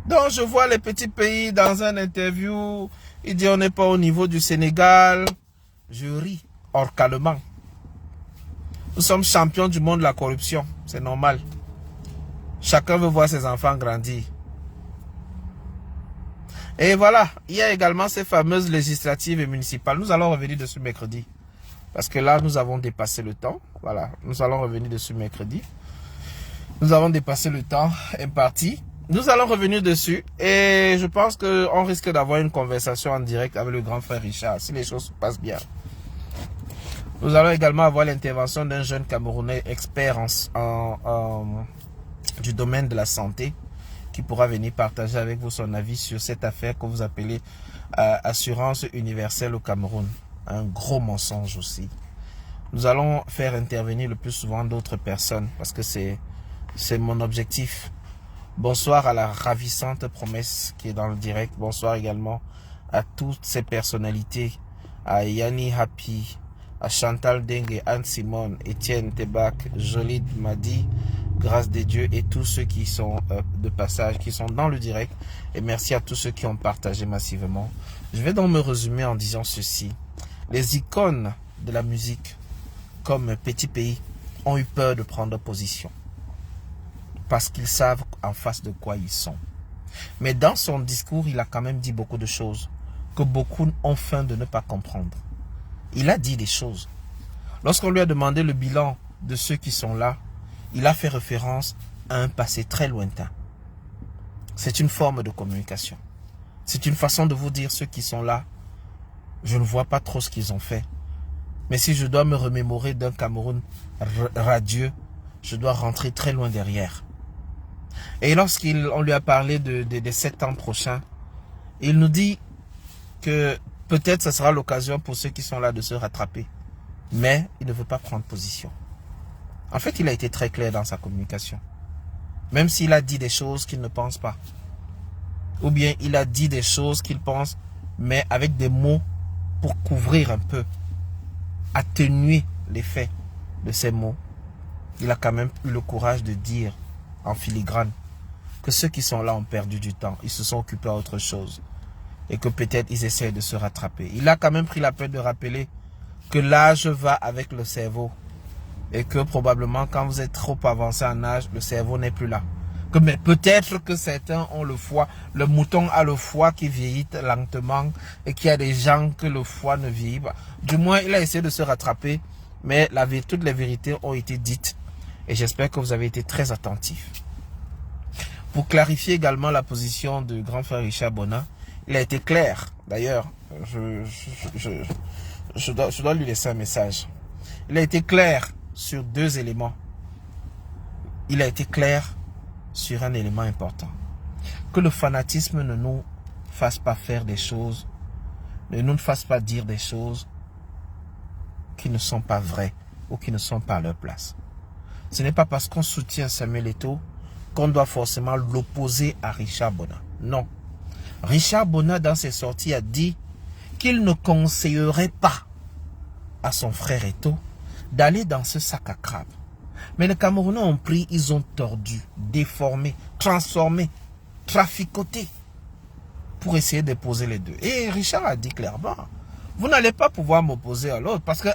Donc je vois les petits pays dans une interview, il dit on n'est pas au niveau du Sénégal. Je ris orcalement. Nous sommes champions du monde de la corruption. C'est normal. Chacun veut voir ses enfants grandir. Et voilà, il y a également ces fameuses législatives et municipales. Nous allons revenir dessus mercredi. Parce que là, nous avons dépassé le temps. Voilà, nous allons revenir dessus mercredi. Nous avons dépassé le temps imparti. Nous allons revenir dessus. Et je pense qu'on risque d'avoir une conversation en direct avec le grand frère Richard, si les choses se passent bien. Nous allons également avoir l'intervention d'un jeune Camerounais expert du domaine de la santé qui pourra venir partager avec vous son avis sur cette affaire que vous appelez assurance universelle au Cameroun. Un gros mensonge aussi. Nous allons faire intervenir le plus souvent d'autres personnes parce que c'est mon objectif. Bonsoir à la ravissante promesse qui est dans le direct. Bonsoir également à toutes ces personnalités, à Yanni Happy, à Chantal Dengue, Anne Simone, Étienne Tebac, Jolide Madi, Grâce des dieux et tous ceux qui sont de passage, qui sont dans le direct. Et merci à tous ceux qui ont partagé massivement. Je vais donc me résumer en disant ceci. Les icônes de la musique, comme Petit Pays, ont eu peur de prendre position. Parce qu'ils savent en face de quoi ils sont. Mais dans son discours, il a quand même dit beaucoup de choses que beaucoup ont faim de ne pas comprendre. Il a dit des choses. Lorsqu'on lui a demandé le bilan de ceux qui sont là, il a fait référence à un passé très lointain. C'est une forme de communication. C'est une façon de vous dire ceux qui sont là. Je ne vois pas trop ce qu'ils ont fait. Mais si je dois me remémorer d'un Cameroun radieux, je dois rentrer très loin derrière. Et lorsqu'on lui a parlé des 7 ans prochains, il nous dit que peut-être ce sera l'occasion pour ceux qui sont là de se rattraper. Mais il ne veut pas prendre position. En fait, il a été très clair dans sa communication. Même s'il a dit des choses qu'il ne pense pas. Ou bien il a dit des choses qu'il pense, mais avec des mots pour couvrir un peu, atténuer l'effet de ces mots. Il a quand même eu le courage de dire en filigrane que ceux qui sont là ont perdu du temps. Ils se sont occupés à autre chose. Et que peut-être ils essaient de se rattraper. Il a quand même pris la peine de rappeler que l'âge va avec le cerveau. Et que probablement quand vous êtes trop avancé en âge, le cerveau n'est plus là. Mais peut-être que certains ont le foie. Le mouton a le foie qui vieillit lentement. Et qu'il y a des gens que le foie ne vieillit pas. Du moins, il a essayé de se rattraper. Mais toutes les vérités ont été dites. Et j'espère que vous avez été très attentifs. Pour clarifier également la position du grand frère Richard Bona, il a été clair. D'ailleurs, je dois lui laisser un message. Il a été clair sur 2 éléments. Il a été clair sur un élément important. Que le fanatisme ne nous fasse pas faire des choses, ne nous fasse pas dire des choses qui ne sont pas vraies ou qui ne sont pas à leur place. Ce n'est pas parce qu'on soutient Samuel Eto'o qu'on doit forcément l'opposer à Richard Bona. Non. Richard Bona, dans ses sorties, a dit qu'il ne conseillerait pas à son frère Eto'o d'aller dans ce sac à crabe. Mais les Camerounais ont pris, ils ont tordu, déformé, transformé, traficoté pour essayer d'opposer les deux. Et Richard a dit clairement, vous n'allez pas pouvoir m'opposer à l'autre parce que,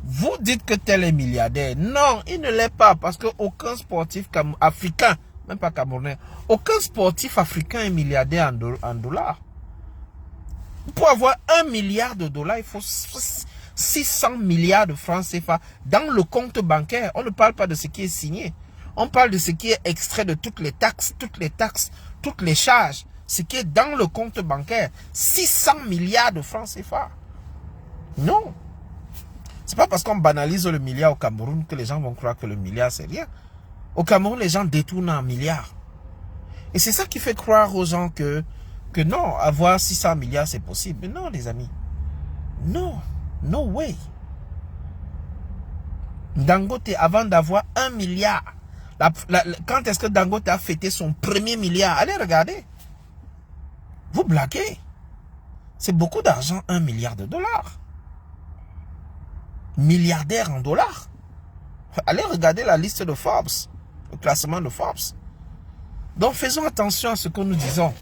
vous dites que tel est milliardaire. Non, il ne l'est pas parce qu'aucun sportif africain, même pas camerounais, aucun sportif africain est milliardaire en dollars. Pour avoir 1 milliard de dollars, il faut 600 milliards de francs CFA dans le compte bancaire. On ne parle pas de ce qui est signé. On parle de ce qui est extrait de toutes les taxes, toutes les charges. Ce qui est dans le compte bancaire. 600 milliards de francs CFA. Non. C'est pas parce qu'on banalise le milliard au Cameroun que les gens vont croire que le milliard c'est rien. Au Cameroun, les gens détournent un milliard. Et c'est ça qui fait croire aux gens que non, avoir 600 milliards c'est possible. Mais non, les amis. Non. No way. Dangote, avant d'avoir 1 milliard, quand est-ce que Dangote a fêté son premier milliard? Allez regarder. Vous blaguez. C'est beaucoup d'argent, 1 milliard de dollars. Milliardaire en dollars. Allez regarder la liste de Forbes, le classement de Forbes. Donc faisons attention à ce que nous disons.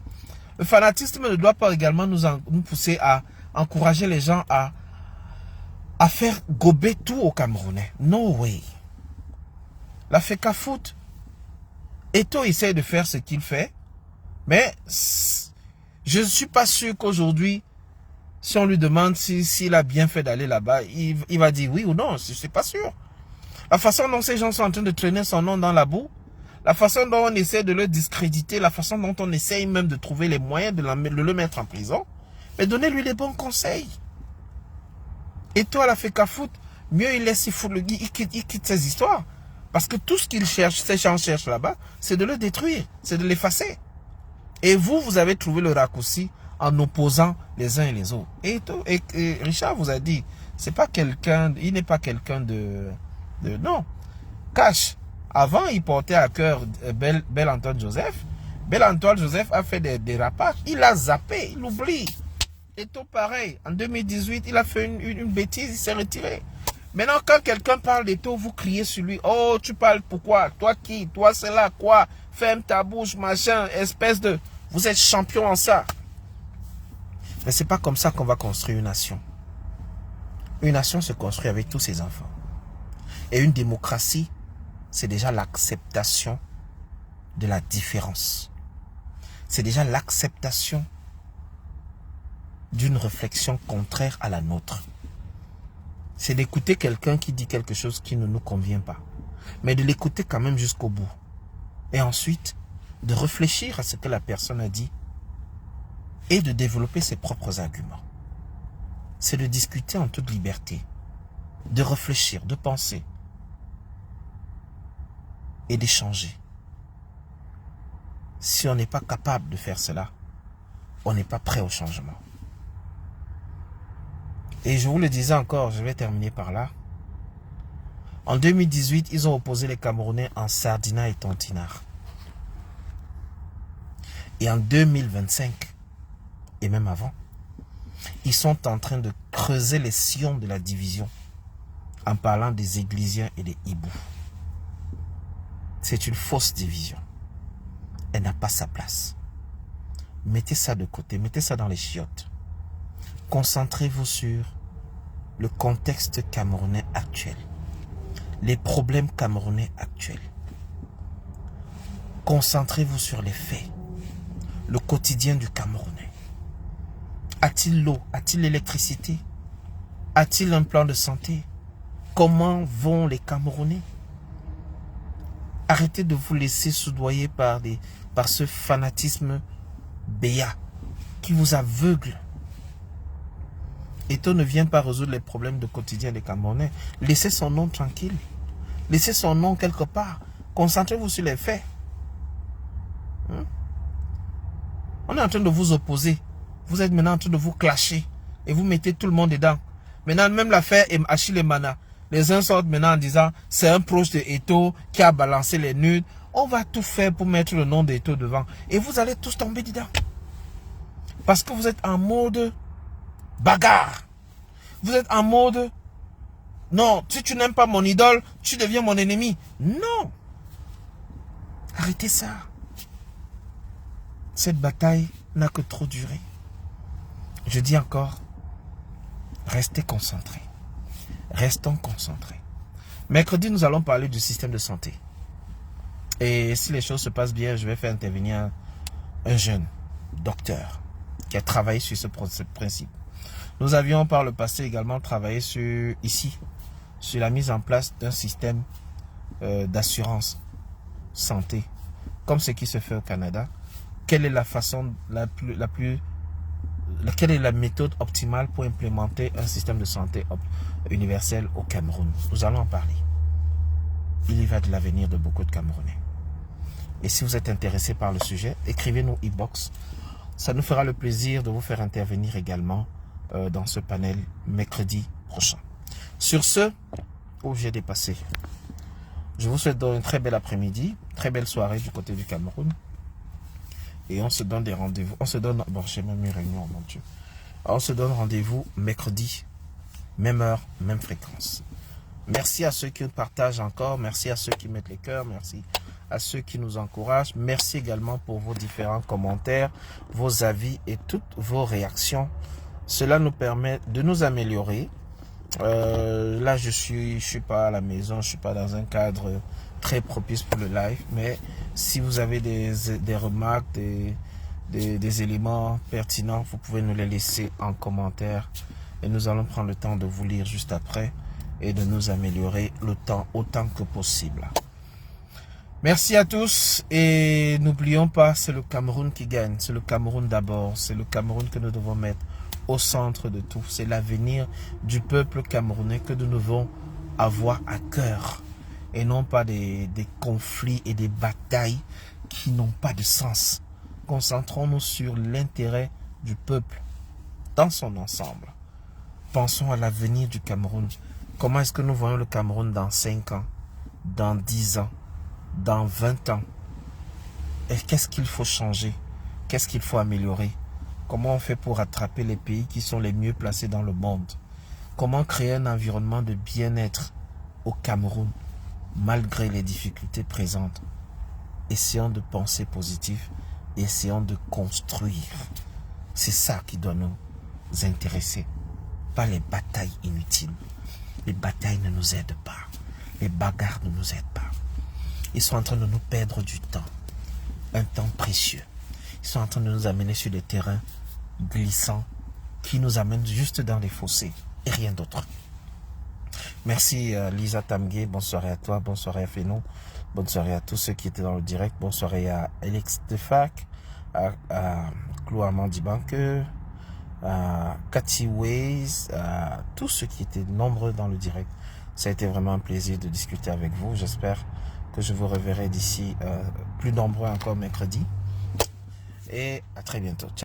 Le fanatisme ne doit pas également nous pousser à encourager les gens à faire gober tout au Camerounais. No way. La FECAFOOT, Eto'o essaie de faire ce qu'il fait, mais je ne suis pas sûr qu'aujourd'hui, si on lui demande s'il a bien fait d'aller là-bas, il va dire oui ou non, je ne suis pas sûr. La façon dont ces gens sont en train de traîner son nom dans la boue, la façon dont on essaie de le discréditer, la façon dont on essaie même de trouver les moyens de le mettre en prison, mais donnez-lui les bons conseils. Et toi, la fait qu'à foot, mieux il laisse, il quitte ses histoires. Parce que tout ce qu'il cherche, ces gens cherchent là-bas, c'est de le détruire, c'est de l'effacer. Et vous avez trouvé le raccourci en opposant les uns et les autres. Et Richard vous a dit, c'est pas quelqu'un, il n'est pas quelqu'un de non. Cash. Avant, il portait à cœur Bel Antoine Joseph. Bel Antoine Joseph a fait des dérapages. Il a zappé, il oublie. Et tout pareil. En 2018, il a fait une bêtise, il s'est retiré. Maintenant, quand quelqu'un parle d'Eto, vous criez sur lui. Oh, tu parles pourquoi? Toi qui? Toi c'est là quoi? Ferme ta bouche, machin, espèce de... Vous êtes champion en ça. Mais c'est pas comme ça qu'on va construire une nation. Une nation se construit avec tous ses enfants. Et une démocratie, c'est déjà l'acceptation de la différence. C'est déjà l'acceptation d'une réflexion contraire à la nôtre. C'est d'écouter quelqu'un qui dit quelque chose qui ne nous convient pas. Mais de l'écouter quand même jusqu'au bout. Et ensuite, de réfléchir à ce que la personne a dit et de développer ses propres arguments. C'est de discuter en toute liberté, de réfléchir, de penser et d'échanger. Si on n'est pas capable de faire cela, on n'est pas prêt au changement. Et je vous le disais encore, je vais terminer par là. En 2018, ils ont opposé les Camerounais en Sardina et Tontinard. Et en 2025, et même avant, ils sont en train de creuser les sillons de la division en parlant des Églisiens et des Hiboux. C'est une fausse division. Elle n'a pas sa place. Mettez ça de côté, mettez ça dans les chiottes. Concentrez-vous sur le contexte camerounais actuel, les problèmes camerounais actuels. Concentrez-vous sur les faits, le quotidien du Camerounais. A-t-il l'eau? A-t-il l'électricité? A-t-il un plan de santé? Comment vont les Camerounais? Arrêtez de vous laisser soudoyer par ce fanatisme béat qui vous aveugle. Eto ne vient pas résoudre les problèmes de quotidien des Camerounais. Laissez son nom tranquille. Laissez son nom quelque part. Concentrez-vous sur les faits. On est en train de vous opposer. Vous êtes maintenant en train de vous clasher. Et vous mettez tout le monde dedans. Maintenant, même l'affaire Achille et Mana. Les uns sortent maintenant en disant c'est un proche de Eto qui a balancé les nudes. On va tout faire pour mettre le nom d'Eto devant. Et vous allez tous tomber dedans. Parce que vous êtes en mode bagarre. Vous êtes en mode non, si tu n'aimes pas mon idole, tu deviens mon ennemi. Non. Arrêtez ça. Cette bataille n'a que trop duré. Je dis encore, restez concentrés. Restons concentrés. Mercredi, nous allons parler du système de santé. Et si les choses se passent bien, je vais faire intervenir un jeune docteur qui a travaillé sur ce principe. Nous avions par le passé également travaillé sur la mise en place d'un système d'assurance santé, comme ce qui se fait au Canada. Quelle est la façon quelle est la méthode optimale pour implémenter un système de santé universel au Cameroun? Nous allons en parler. Il y va de l'avenir de beaucoup de Camerounais. Et si vous êtes intéressé par le sujet, écrivez-nous e-box. Ça nous fera le plaisir de vous faire intervenir également dans ce panel mercredi prochain. Sur ce, j'ai dépassé. Je vous souhaite un très bel après-midi, très belle soirée du côté du Cameroun. Et on se donne des rendez-vous. On se donne... Bon, j'ai même une réunion, mon Dieu. On se donne rendez-vous mercredi, même heure, même fréquence. Merci à ceux qui partagent encore. Merci à ceux qui mettent les cœurs. Merci à ceux qui nous encouragent. Merci également pour vos différents commentaires, vos avis et toutes vos réactions. Cela nous permet de nous améliorer. Là, je suis pas à la maison. Je suis pas dans un cadre très propice pour le live, mais si vous avez des remarques, des éléments pertinents, vous pouvez nous les laisser en commentaire et nous allons prendre le temps de vous lire juste après et de nous améliorer le temps autant que possible. Merci à tous et n'oublions pas, c'est le Cameroun qui gagne, c'est le Cameroun d'abord, c'est le Cameroun que nous devons mettre au centre de tout. C'est l'avenir du peuple camerounais que nous devons avoir à cœur. Et non pas des conflits et des batailles qui n'ont pas de sens. Concentrons-nous sur l'intérêt du peuple dans son ensemble. Pensons à l'avenir du Cameroun. Comment est-ce que nous voyons le Cameroun dans 5 ans, dans 10 ans, dans 20 ans? Et qu'est-ce qu'il faut changer? Qu'est-ce qu'il faut améliorer? Comment on fait pour attraper les pays qui sont les mieux placés dans le monde? Comment créer un environnement de bien-être au Cameroun, malgré les difficultés présentes? Essayons de penser positif, essayons de construire. C'est ça qui doit nous intéresser, pas les batailles inutiles. Les batailles ne nous aident pas, les bagarres ne nous aident pas. Ils sont en train de nous perdre du temps, un temps précieux. Ils sont en train de nous amener sur des terrains glissants qui nous amènent juste dans les fossés et rien d'autre. Merci Lisa Tamgué, bonne soirée à toi, bonne soirée à Fénon, bonne soirée à tous ceux qui étaient dans le direct, bonne soirée à Alex Defac, à Chloé Mandibanque, à Cathy Ways, à tous ceux qui étaient nombreux dans le direct. Ça a été vraiment un plaisir de discuter avec vous. J'espère que je vous reverrai d'ici plus nombreux encore mercredi. Et à très bientôt. Ciao.